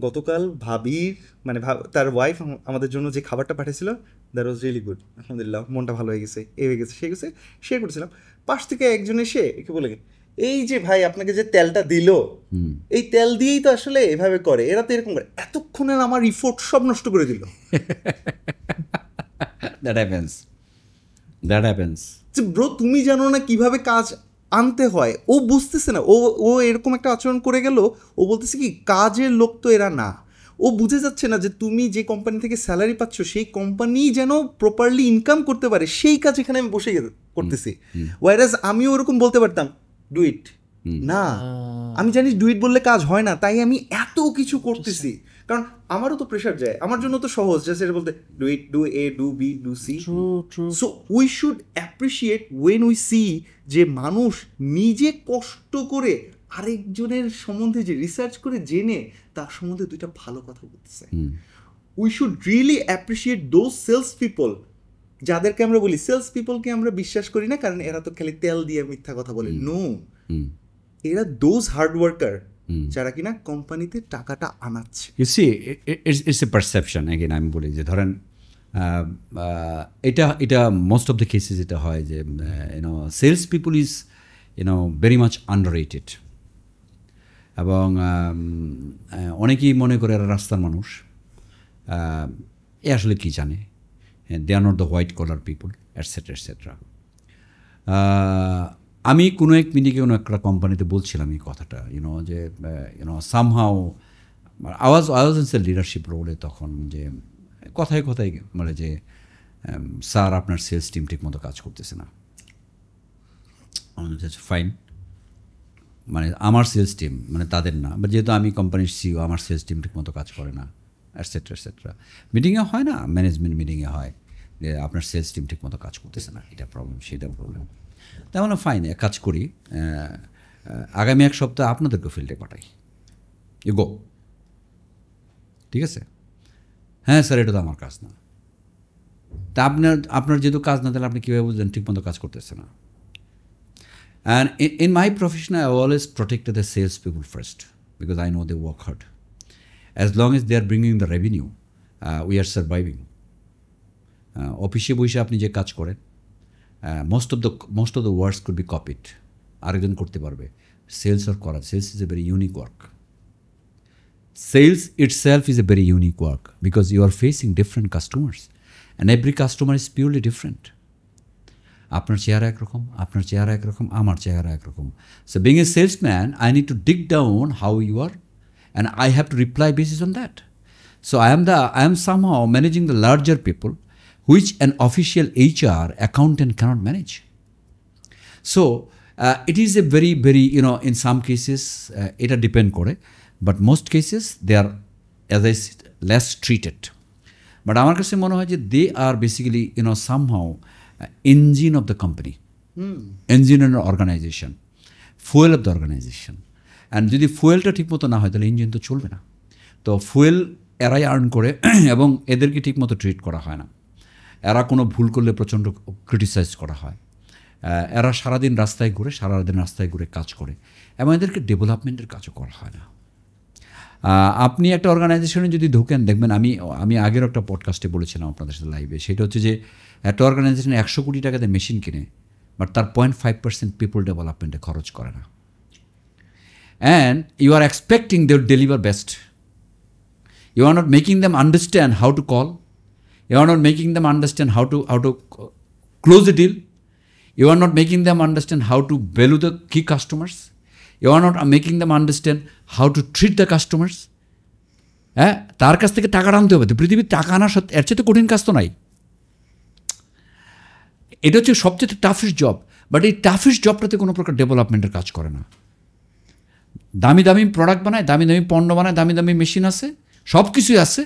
গতকাল ভাবির মানে তার ওয়াইফ আমাদের জন্য যে খাবারটা পাঠিয়েছিল দ্যাট ওয়াজ রিয়েলি গুড, আলহামদুলিল্লাহ মনটা ভালো হয়ে গেছে, হয়ে গেছে, সে গেছে শেয়ার করছিলাম। পাশ থেকে একজন এসে একে বলে এই যে ভাই আপনাকে যে তেলটা দিল, এই তেল দিয়েই তো আসলে এভাবে করে, এরা তো এরকম করে, এতক্ষণে আমার ইফোর্ট সব নষ্ট করে দিল। That happens. ব্রো তুমি জানো না কিভাবে কাজ আনতে হয়, ও বুঝতেছে না, ও এরকম একটা আচরণ করে গেল, ও বলতেছে কি কাজের লোক তো এরা না, ও বুঝে যাচ্ছে না যে তুমি যে কোম্পানি থেকে স্যালারি পাচ্ছ সেই কোম্পানি যেন প্রপারলি ইনকাম করতে পারে, সেই কাজ এখানে আমি বসে করতেছি। ওয়াইরাজ আমিও ওরকম বলতে পারতাম ডু ইট, না আমি জানি ডু ইট বললে কাজ হয় না, তাই আমি এত কিছু করতেছি, কারণ আমারও তো প্রেশার যায়, আমার জন্য তো সহজ জাস্ট এটা বলতে do it, do A, do B, do C. So we should appreciate when we see যে মানুষ নিজে কষ্ট করে আরেকজনের সম্বন্ধে যে রিসার্চ করে জেনে তার সম্বন্ধে দুইটা ভালো কথা বলতেছে। We should really appreciate those sales people যাদেরকে আমরা বলি সেলস পিপলকে আমরা বিশ্বাস করি না কারণ এরা তো খালি তেল দিয়ে মিথ্যা কথা বলে। নো, এরা দোজ হার্ড ওয়ার্কার যারা কিনা কোম্পানিতে টাকাটা আনাচ্ছে। You see it's a perception. Again আমি বলি যে ধরেন এটা মোস্ট অফ দ্য কেসেস এটা হয় যে sales people is very much underrated, এবং অনেকেই মনে করে এরা রাস্তার মানুষ, এ আসলে কী জানে, they are not the white collar people etcetera etcetera. আমি কোনো এক মিনিটে কোনো একটা কোম্পানিতে বলছিলাম এই কথাটা, যে somehow I was in the leadership রোলে তখন, যে কথায় কথায় মানে যে স্যার আপনার সেলস টিম ঠিক মতো কাজ করতেছে না। ফাইন, মানে আমার সেলস টিম মানে তাদের না, বাট যেহেতু আমি কোম্পানির সিইও আমার সেলস টিম ঠিক মতো কাজ করে না এটসেট্রা এটসেট্রা। মিটিংয়ে হয় না, ম্যানেজমেন্ট মিটিংয়ে হয় যে আপনার সেলস টিম ঠিক মতো কাজ করতেছে না, এটা প্রবলেম সেটা প্রবলেম। তেমন ফাইন, এক কাজ করি, আগামী এক সপ্তাহ আপনাদেরকে ফিল্ডে পাঠাই, গো, ঠিক আছে? হ্যাঁ স্যার, এটা তো আমার কাজ না। তা আপনার যেহেতু কাজ না, তাহলে আপনি কীভাবে বুঝলেন ঠিক মতো কাজ করতেছে না? And in my profession, I always protected the sales people first because I know they work hard. As long as they are bringing the revenue, we are surviving. অফিসে বসে আপনি যে কাজ করেন, most of the works could be copied. আরেকজন করতে পারবে, sales is a very unique work. Sales itself is a very unique work because you are facing different customers and every customer is purely different. আপনার চেহারা একরকম, আপনার চেহারা একরকম, আমার চেহারা একরকম. So being a salesman, I need to dig down how you are and I have to reply basis on that. So I am somehow managing the larger people which an official HR accountant cannot manage. So it is a very, very, in some cases, it depend করে, but most cases they are, as I said, less treated. But আমার কাছে মনে হয় যে they are basically, somehow engine of the company, engine of the organization, fuel of the organization. And যদি ফুয়েলটা ঠিক মতো না হয় তাহলে ইঞ্জিন তো চলবে না. তো ফুয়েল এরাই আর্ন করে এবং এদেরকে ঠিক মতো ট্রিট করা হয় না. এরা কোনো ভুল করলে প্রচণ্ড ক্রিটিসাইজ করা হয়. এরা সারাদিন রাস্তায় ঘুরে কাজ করে এবং এদেরকে ডেভেলপমেন্টের কাজও করা হয় না. আপনি একটা অর্গানাইজেশনে যদি ঢোকেন দেখবেন, আমি আগের একটা পডকাস্টে বলেছিলাম আপনাদের সাথে লাইভে, সেটা হচ্ছে যে একটা অর্গানাইজেশন 100 কোটি টাকাতে মেশিন কিনে বাট তার 0.5% পিপল ডেভেলপমেন্টে খরচ করে না. And you are expecting they would deliver best. You are not making them understand how to call. You are not making them understand how to close a deal. You are not making them understand how to value the key customers. You are not making them understand how to treat the customers. হ্যাঁ, তার কাছ থেকে টাকা আনতে হবে. তো পৃথিবীর টাকা আনা এর চেয়ে তো কঠিন কাজ তো নাই. এটা হচ্ছে সবচেয়ে টাফেস্ট জব, বাট এই টাফেস্ট জবটাতে কোনো প্রকার ডেভেলপমেন্টের কাজ করে না. দামি দামি প্রোডাক্ট বানায়, দামি দামি পণ্য বানায়, দামি দামি মেশিন আছে, সব কিছুই আছে,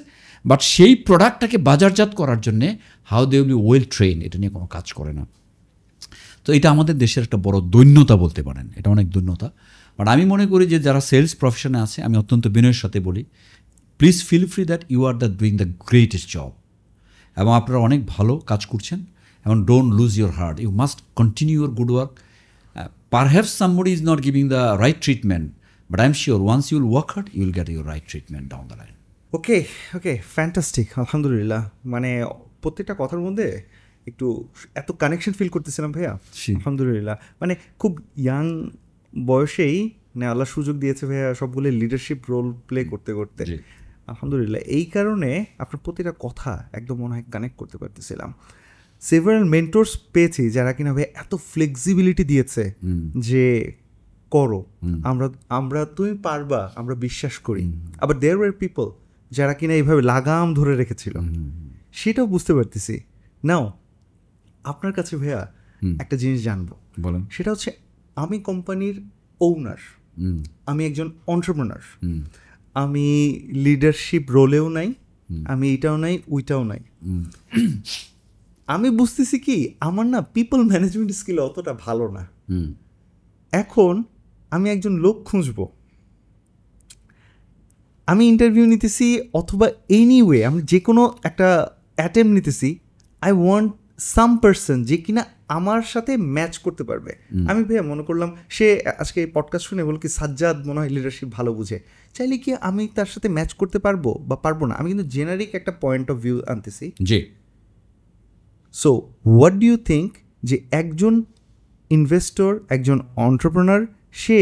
বাট সেই প্রোডাক্টটাকে বাজারজাত করার জন্যে how they will be well train, এটা নিয়ে কোনো কাজ করে না. তো এটা আমাদের দেশের একটা বড় দৈন্যতা বলতে পারেন, এটা অনেক দৈন্যতা. বাট আমি মনে করি যে যারা সেলস প্রফেশনে আছে, আমি অত্যন্ত বিনয়ের সাথে বলি, please feel free that you are the doing the greatest job এবং আপনারা অনেক ভালো কাজ করছেন এবং don't lose your heart. You must continue your good work. Perhaps somebody is not giving the right treatment, but I am sure once you will work hard you will get your right treatment down the line. Okay, fantastic, আলহামদুলিল্লাহ. মানে প্রত্যেকটা কথার মধ্যে একটু এত connection feel করতেছিলাম ভাইয়া, আলহামদুলিল্লাহ. মানে খুব ইয়াং বয়সেই আল্লাহ সুযোগ দিয়েছে ভাইয়া সবগুলো লিডারশিপ রোল প্লে করতে, আলহামদুলিল্লাহ. এই কারণে আপনার প্রতিটা কথা একদম মনে হয় কানেক্ট করতে পারতেছিলাম. সেভারাল মেন্টরস পেয়েছি যারা কিনা ভাই এত ফ্লেক্সিবিলিটি দিয়েছে যে করো, আমরা তুমি পারবা, আমরা বিশ্বাস করি. আবার দেয়ার ওয়ার পিপল যারা কিনা এইভাবে লাগাম ধরে রেখেছিল, সেটাও বুঝতে পারতেছি. নাও আপনার কাছে ভাইয়া একটা জিনিস জানবো, বলেন. সেটা হচ্ছে আমি কোম্পানির ওনার, আমি একজন এন্টারপ্রেনার, আমি লিডারশিপ রোলেও নাই, আমি এইটাও নাই ওইটাও নাই. আমি বুঝতেছি কি আমার না পিপল ম্যানেজমেন্ট স্কিল অতটা ভালো না. এখন আমি একজন লোক খুঁজবো, আমি ইন্টারভিউ নিতেছি অথবা এনিওয়ে আমি যে কোনো একটা অ্যাটেম্প নিতেছি. আই ওয়ান্ট সাম পারসন যে কিনা আমার সাথে ম্যাচ করতে পারবে. আমি ভাইয়া মনে করলাম সে আজকে এই পডকাস্ট শুনে বল কি সাজ্জাদ মনে হয় লিডারশিপ ভালো বুঝে, চাইলে কি আমি তার সাথে ম্যাচ করতে পারবো বা পারবো না, আমি কিন্তু জেনারিক একটা পয়েন্ট অফ ভিউ আনতেছি. জি. So what do you think যে একজন ইনভেস্টর, একজন এন্টারপ্রেনার, সে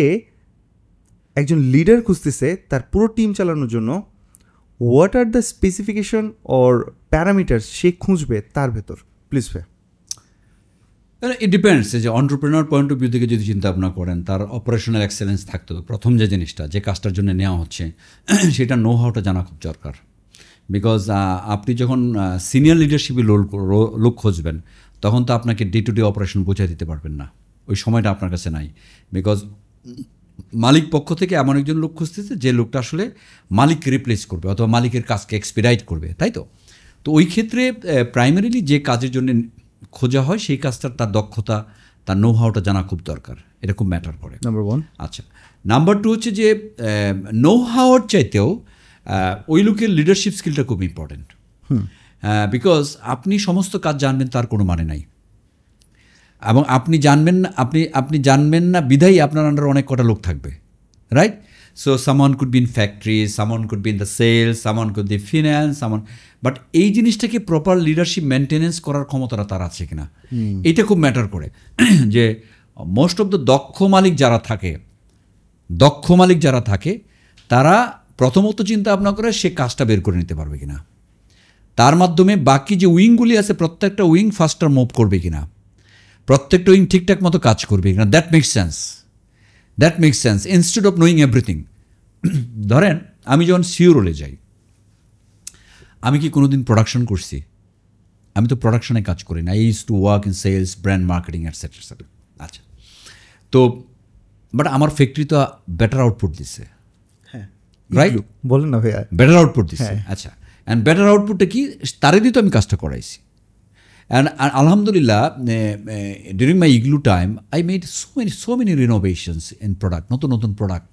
একজন লিডার খুঁজতেছে তার পুরো টিম চালানোর জন্য, what are the specification or parameters সে খুঁজবে তার ভেতর, প্লিজ ভাই. It depends. যে এন্টারপ্রেনার পয়েন্ট অফ ভিউ থেকে যদি চিন্তা ভাবনা করেন, তার অপারেশনাল এক্সেলেন্স থাকতে হবে. প্রথম যে জিনিসটা, যে কাজটার জন্য নেওয়া হচ্ছে সেটা নো হাউটা জানা খুব দরকার. বিকজ আপনি যখন সিনিয়র লিডারশিপে লোক খুঁজবেন তখন তো আপনাকে ডে টু ডে অপারেশন বোঝা দিতে পারবেন না, ওই সময়টা আপনার কাছে নাই. বিকজ মালিক পক্ষ থেকে এমন একজন লোক খুঁজতেছে যে লোকটা আসলে মালিককে রিপ্লেস করবে অথবা মালিকের কাজকে এক্সপিডাইট করবে, তাই তো. তো ওই ক্ষেত্রে প্রাইমারিলি যে কাজের জন্য খোঁজা হয় সেই কাজটার তার দক্ষতা, তার নো হাউটা জানা খুব দরকার, এটা খুব ম্যাটার করে. নাম্বার 1. আচ্ছা, নাম্বার 2 হচ্ছে যে নো হাউর চাইতেও ওই লোকের লিডারশিপ স্কিলটা খুব ইম্পর্টেন্ট. বিকজ আপনি সমস্ত কাজ জানবেন তার কোনো মানে নাই, এবং আপনি জানবেন না বিধাই আপনার আন্ডার অনেক কটা লোক থাকবে, right? So someone could be in factory, someone could be in the sales, someone could be finance, but এই জিনিসটাকে প্রপার লিডারশিপ মেনটেনেন্স করার ক্ষমতাটা তার আছে কিনা, এটা খুব ম্যাটার করে. যে মোস্ট অফ দ্য দক্ষ মালিক যারা থাকে দক্ষ মালিক যারা থাকে তারা প্রথমত চিন্তা ভাবনা করে সে কাজটা বের করে নিতে পারবে কিনা, তার মাধ্যমে বাকি যে উইংগুলি আছে প্রত্যেকটা উইং ফাস্টার মুভ করবে কিনা, প্রত্যেকটা উইং ঠিকঠাক মতো কাজ করবে কিনা। That makes sense instead of knowing everything. ধরেন আমি যখন সিও রোলে যাই, আমি কি কোনোদিন প্রোডাকশন করছি? আমি তো প্রোডাকশনে কাজ করি না। I use to work in sales, brand marketing etcetera. আচ্ছা, তো বাট আমার ফ্যাক্টরি তো বেটার আউটপুট দিচ্ছে, হ্যাঁ রাইট? বলেন না ভাইয়া। বেটার আউটপুট দিচ্ছে, আচ্ছা। অ্যান্ড বেটার আউটপুটটা কি, তারে দিয়ে তো আমি কাজটা করাইছি। অ্যান্ড আলহামদুলিল্লাহ during my Igloo time I made so many renovations in product, নতুন প্রোডাক্ট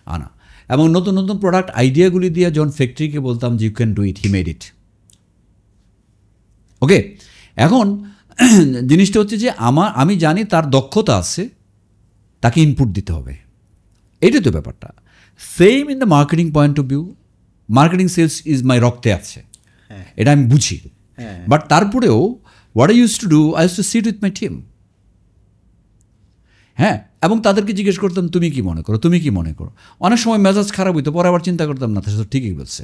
আনা, এবং নতুন প্রোডাক্ট আইডিয়াগুলি দিয়ে যখন ফ্যাক্টরিকে বলতাম যে you can do it, he made it. Okay, এখন জিনিসটা হচ্ছে যে আমি জানি তার দক্ষতা আছে, তাকে ইনপুট দিতে হবে, এইটাই তো ব্যাপারটা। Same in the marketing point of view, marketing sales is my রক্তে আছে, এটা আমি বুঝি। বাট তারপরেও what I use to do, I use to sit with my team, হ্যাঁ, এবং তাদেরকে জিজ্ঞেস করতাম তুমি কি মনে করো। অনেক সময় মেজাজ খারাপ হইতো, পরে আবার চিন্তা করতাম না, তাহলে তো ঠিকই বলছে,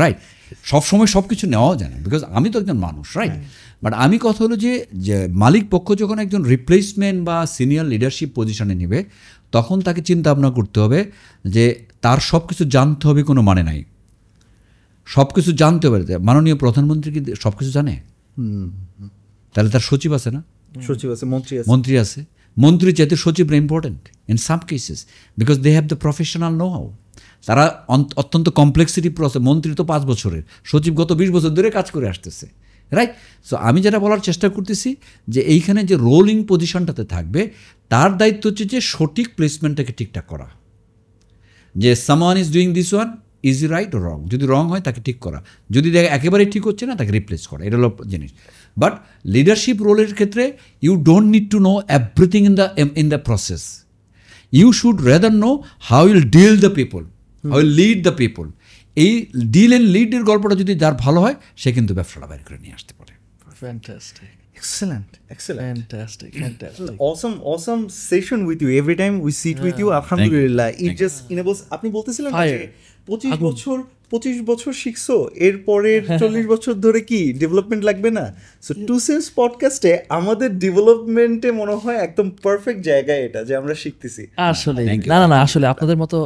রাইট? সবসময় সব কিছু নেওয়াও যায় না, বিকজ আমি তো একজন মানুষ, রাইট? বাট আমি কথা হলো যে মালিক পক্ষ যখন একজন রিপ্লেসমেন্ট বা সিনিয়র লিডারশিপ পজিশনে নেবে, তখন তাকে চিন্তা ভাবনা করতে হবে যে তার সব কিছু জানতে হবে, কোনো মানে নাই। সব কিছু জানতে হবে। মাননীয় প্রধানমন্ত্রী কি সব কিছু জানে? তাহলে তার সচিব আছে না, সচিব আছে, মন্ত্রী আছে। মন্ত্রীর চাইতে সচিবরা important in some cases, because they have the professional know how. তারা অত্যন্ত কমপ্লেক্সিটি প্রসেস। মন্ত্রী তো 5 বছরের, সচিব গত 20 বছর ধরে কাজ করে আসতেছে, রাইট? সো আমি যেটা বলার চেষ্টা করতেছি যে এইখানে যে রোলিং পজিশনটাতে থাকবে, তার দায়িত্ব হচ্ছে যে সঠিক প্লেসমেন্টটাকে ঠিকঠাক করা, যে someone is doing this one, is it right or wrong. যদি রং হয় তাকে ঠিক করা, যদি দেখে একেবারেই ঠিক হচ্ছে না তাকে রিপ্লেস করা, এটা হলো জিনিস। বাট লিডারশিপ রোলের ক্ষেত্রে you don't need to know everything in the process. You should rather know how will deal the people, how will lead the people. এই ডিল অ্যান্ড লিডের গল্পটা যদি যার ভালো হয়, সে কিন্তু ব্যবসাটা বাইর করে নিয়ে আসতে পারে। Fantastic. Excellent. Fantastic. Awesome session with you. Every time we sit with you, alhamdulillah, it just enables. আপনি বলতেছিলেন যে 25 বছর শিখছো, এরপরের 40 বছর ধরে কি ডেভেলপমেন্ট লাগবে না? সো টু সেন্স পডকাস্টে আমাদের ডেভেলপমেন্টে মনে হয় একদম পারফেক্ট জায়গা এটা, যে আমরা শিখতেছি আসলে না আসলে আপনাদের মতো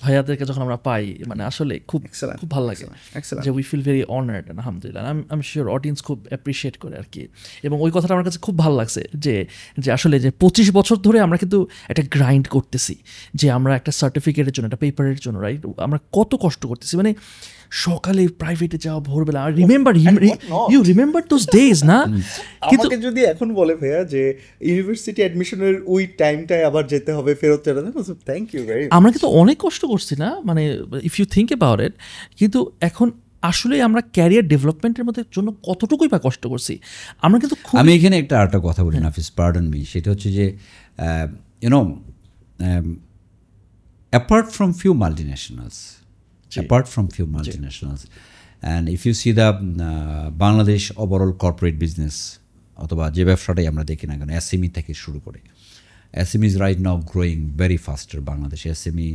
ভাইয়াদেরকে যখন আমরা পাই, মানে আসলে খুব ভালো লাগে, যে উই ফিল ভেরি অনার্ড। আলহামদুলিল্লাহ, আই এম শিওর অডিয়েন্স খুব অ্যাপ্রিসিয়েট করে আর কি। এবং ওই কথাটা আমার কাছে খুব ভালো লাগছে, যে আসলে যে 25 বছর ধরে আমরা কিন্তু একটা গ্রাইন্ড করতেছি, যে আমরা একটা সার্টিফিকেটের জন্য, একটা পেপারের জন্য, রাইট? আমরা কত কষ্ট করতেছি, মানে সকালে প্রাইভেটে যাওয়া, ভোরবেলা। ইউ রিমেম্বার দোজ ডেজ না? কিন্তু যদি এখন বলে ভাইয়া যে ইউনিভার্সিটি অ্যাডমিশনের ওই টাইমটায় আবার যেতে হবে, ফেরত চলে যাবে, থ্যাংক ইউ ভেরি মাচ। আমরা কিন্তু অনেক কষ্ট করছি না, মানে if you think about it. কিন্তু এখন আসলে আমরা ক্যারিয়ার ডেভেলপমেন্টের মধ্যে জন্য কতটুকুই বা কষ্ট করছি আমরা। কিন্তু আমি এখানে আরেকটা কথা বলি, নাফিস, পার্ডন মি, সেটা হচ্ছে যে you know apart from few multinationals, and if you see the Bangladesh overall corporate business, অথবা যে ব্যবসাটাই আমরা দেখি না কেন, এসএমই থেকে শুরু করে, SME is right now growing very faster. Bangladesh SME,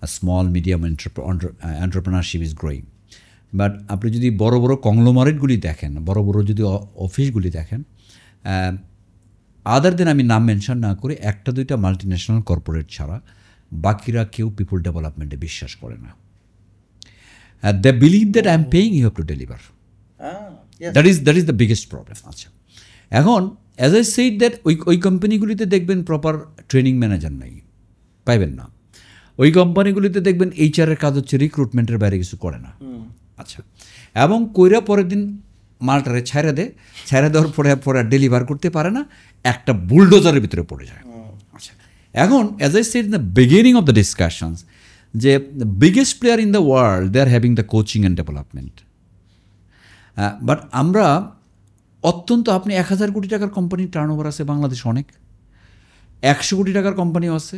a small medium entrepreneurship is growing. But আপনি যদি বড় বড় কংগ্লোমারেটগুলি দেখেন, বড় বড় যদি অফিসগুলি দেখেন, আদার দেন আমি নাম মেনশন না করে 1-2টা মাল্টিন্যাশনাল কর্পোরেট ছাড়া বাকিরা কেউ পিপল ডেভেলপমেন্টে বিশ্বাস করে না। They believe that I am paying, you have to deliver. That is the biggest problem. আচ্ছা, এখন অ্যাজ আই সেইড দ্যাট ওই কোম্পানিগুলিতে দেখবেন প্রপার ট্রেনিং ম্যানেজার নাই, পাইবেন না। ওই কোম্পানিগুলিতে দেখবেন এইচআরের কাজ হচ্ছে রিক্রুটমেন্টের বাইরে কিছু করে না। আচ্ছা, এবং কইরা পরের দিন মালটারে ছাইরা দেওয়ার পরে ডেলিভার করতে পারে না, একটা বুলডোজারের ভিতরে পড়ে যায়। আচ্ছা, এখন as I said in the beginning of the discussions, যে biggest player in the world, they are having the coaching and development. But আমরা অত্যন্ত, আপনি 1000 কোটি টাকার কোম্পানির টার্নওভার আছে বাংলাদেশে অনেক, 100 কোটি টাকার কোম্পানিও আছে,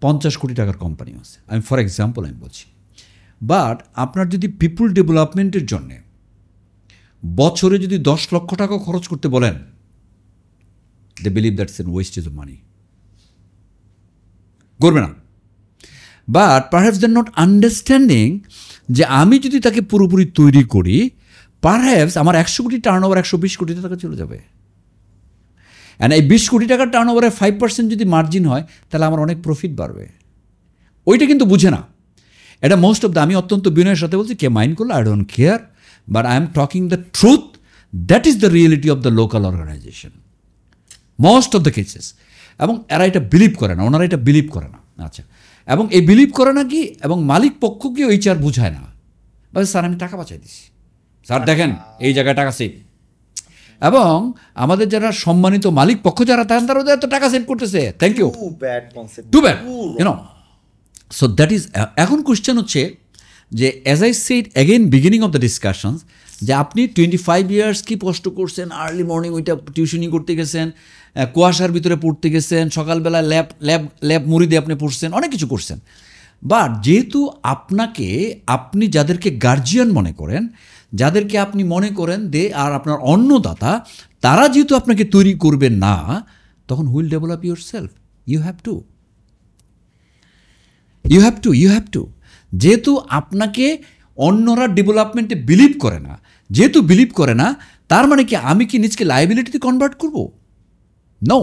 50 কোটি টাকার কোম্পানিও আছে। আমি ফর এক্সাম্পল আমি বলছি। বাট আপনার যদি পিপুল ডেভেলপমেন্টের জন্যে বছরে যদি 10 লক্ষ টাকা খরচ করতে বলেন, they believe that's an wastage of money, করবে না। But perhaps they not understanding যে আমি যদি তাকে পুরোপুরি তৈরি করি, পারহ্যাপস আমার 100 কোটি টার্নওভার 120 কোটি টাকা চলে যাবে। অ্যান্ড এই 20 কোটি টাকার টার্নওভারে 5% যদি মার্জিন হয়, তাহলে আমার অনেক প্রফিট বাড়বে। ওইটা কিন্তু বুঝে না। এটা মোস্ট অফ দ্য, আমি অত্যন্ত বিনয়ের সাথে বলছি, কে মাইন্ড করলো I don't care, but I am talking the truth, that is the reality of the local organization most of the cases. এবং এরা এটা বিলিভ করে না, ওনারা এটা বিলিভ করে না। আচ্ছা, এবং এই বিলিভ করে না কি, এবং মালিক পক্ষকে এইচআর বুঝায় না, স্যার আমি টাকা বাঁচাই দিছি, স্যার দেখেন এই জায়গায় টাকা সেভ। এবং আমাদের যারা সম্মানিত মালিক পক্ষ যারা থাকেন, তারা এত টাকা সেভ করতেছে, thank you, too bad, you know. So that is, এখন কোশ্চেন হচ্ছে যে as I said again beginning of the discussions, যে আপনি 25 ইয়ার্স কি কষ্ট করছেন, আর্লি মর্নিং ওইটা টিউশনি করতে গেছেন, কুয়াশার ভিতরে পড়তে গেছেন, সকালবেলা ল্যাব মুড়ি দিয়ে আপনি পড়ছেন, অনেক কিছু করছেন। বাট যেহেতু আপনি যাদেরকে গার্জিয়ান মনে করেন, যাদেরকে আপনি মনে করেন দে আর আপনার অন্নদাতা, তারা যেহেতু আপনাকে তৈরি করবেন না, তখন will develop yourself. You have to. যেহেতু আপনাকে অন্যরা ডেভেলপমেন্টে বিলিভ করে না, যেহেতু বিলিভ করে না, তার মানে কি আমি কি নিজকে লায়াবিলিটিতে কনভার্ট করব? নো।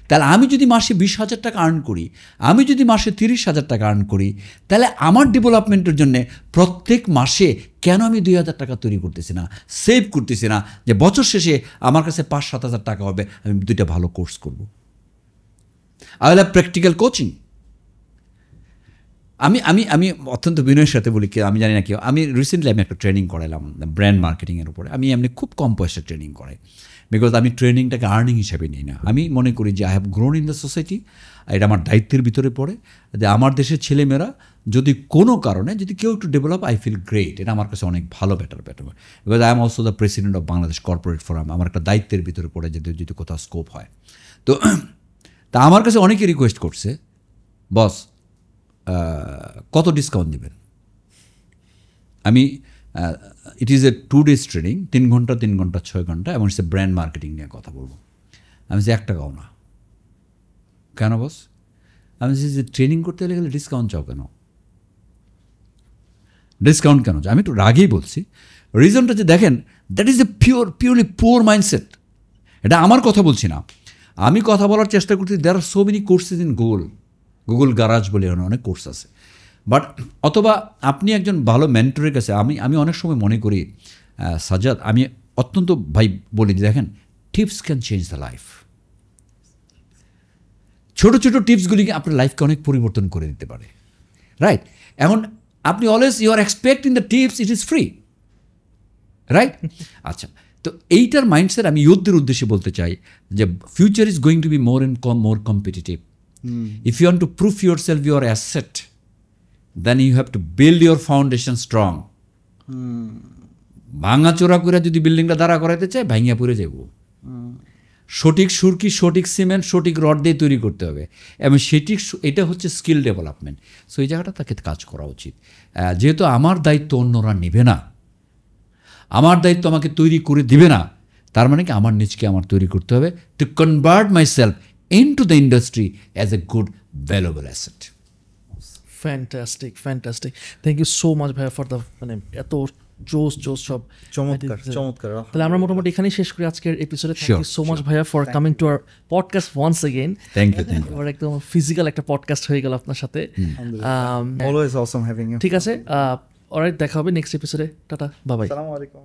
তাহলে আমি যদি মাসে 20,000 টাকা আর্ন করি, আমি যদি মাসে 30,000 টাকা আর্ন করি, তাহলে আমার ডেভেলপমেন্টের জন্য প্রত্যেক মাসে কেন আমি 2,000 টাকা তৈরি করতেছি না, সেভ করতেছি না, যে বছর শেষে আমার কাছে 5-7 হাজার টাকা হবে, আমি 2টা ভালো কোর্স করব। I will have practical coaching. আমি অত্যন্ত বিনয়ের সাথে বলি কি, আমি জানি না কি, আমি রিসেন্টলি একটা ট্রেনিং করাইলাম ব্র্যান্ড মার্কেটিংয়ের উপরে। আমি এমনি খুব কম পয়সা ট্রেনিং করাই, বিকজ আমি ট্রেনিংটাকে আর্নিং হিসাবে নিই না। আমি মনে করি যে I have grown in the society, এটা আমার দায়িত্বের ভিতরে পড়ে, যে আমার দেশের ছেলেমেয়েরা যদি কোনো কারণে যদি কেউ একটু ডেভেলপ, আই ফিল গ্রেট, এটা আমার কাছে অনেক ভালো better. Because I am also the president of Bangladesh corporate forum, আমার একটা দায়িত্বের ভিতরে পড়ে যদি কোথাও স্কোপ হয়। তো তা আমার কাছে অনেকে রিকোয়েস্ট করছে, বস কত ডিসকাউন্ট দেবেন? আমি it is a 2 days training, 3 ঘন্টা 6 ঘন্টা, এবং সে ব্র্যান্ড মার্কেটিং নিয়ে কথা বলবো। আমি যে 1 টাকাও না। কেন বস? আমি যে ট্রেনিং করতে গেলে ডিসকাউন্ট চাও কেন? ডিসকাউন্ট কেন চাও? আমি একটু রাগেই বলছি। রিজনটা যে দেখেন, that is a purely poor mindset. এটা আমার কথা বলছি না, আমি কথা বলার চেষ্টা করছি। There are so many courses in Google garage বলে অনেক কোর্স আছে। বাট অথবা আপনি একজন ভালো মেন্টরের কাছে, আমি অনেক সময় মনে করি সাজাদ, আমি অত্যন্ত ভাই বলি যে দেখেন, tips can change the life. ছোটো ছোটো টিপসগুলিকে আপনার লাইফকে অনেক পরিবর্তন করে দিতে পারে, রাইট? এখন আপনি always you are expecting the tips, it is free, right? আচ্ছা, তো এইটার মাইন্ডসেট আমি ইউথদের উদ্দেশ্যে বলতে চাই যে future is going to be more competitive. If you want to prove yourself your asset, then you have to build your foundation strong. ভাঙা চোরা করে যদি বিল্ডিংটা দাঁড়া করাইতে চায়, ভাঙিয়া পড়ে যাব। সঠিক সুরকি, সঠিক সিমেন্ট, সঠিক রড দিয়ে তৈরি করতে হবে, এবং এটা হচ্ছে স্কিল ডেভেলপমেন্ট। সো এই জায়গাটা তাকে কাজ করা উচিত। যেহেতু আমার দায়িত্ব অন্যরা নেবে না, আমার দায়িত্ব আমাকে তৈরি করে দিবে না, তার মানে কি আমার নিজকে আমার তৈরি করতে হবে, to convert my self into the industry as a good valuable asset. Fantastic. Thank you so much ভাইয়া for the মানে এত জোস সব চমৎকার। তাহলে আমরা মোটামুটি এখানেই শেষ করি আজকের এপিসোডে। থ্যাংক ইউ সো মাচ ভাইয়া for coming to our podcast once again. Thank you. আর একদম ফিজিক্যাল একটা পডকাস্ট হয়ে গেল আপনার সাথে। Always awesome having you. ঠিক আছে, অলরাইট, দেখা হবে নেক্সট এপিসোডে। Tata, bye bye. আসসালামু আলাইকুম।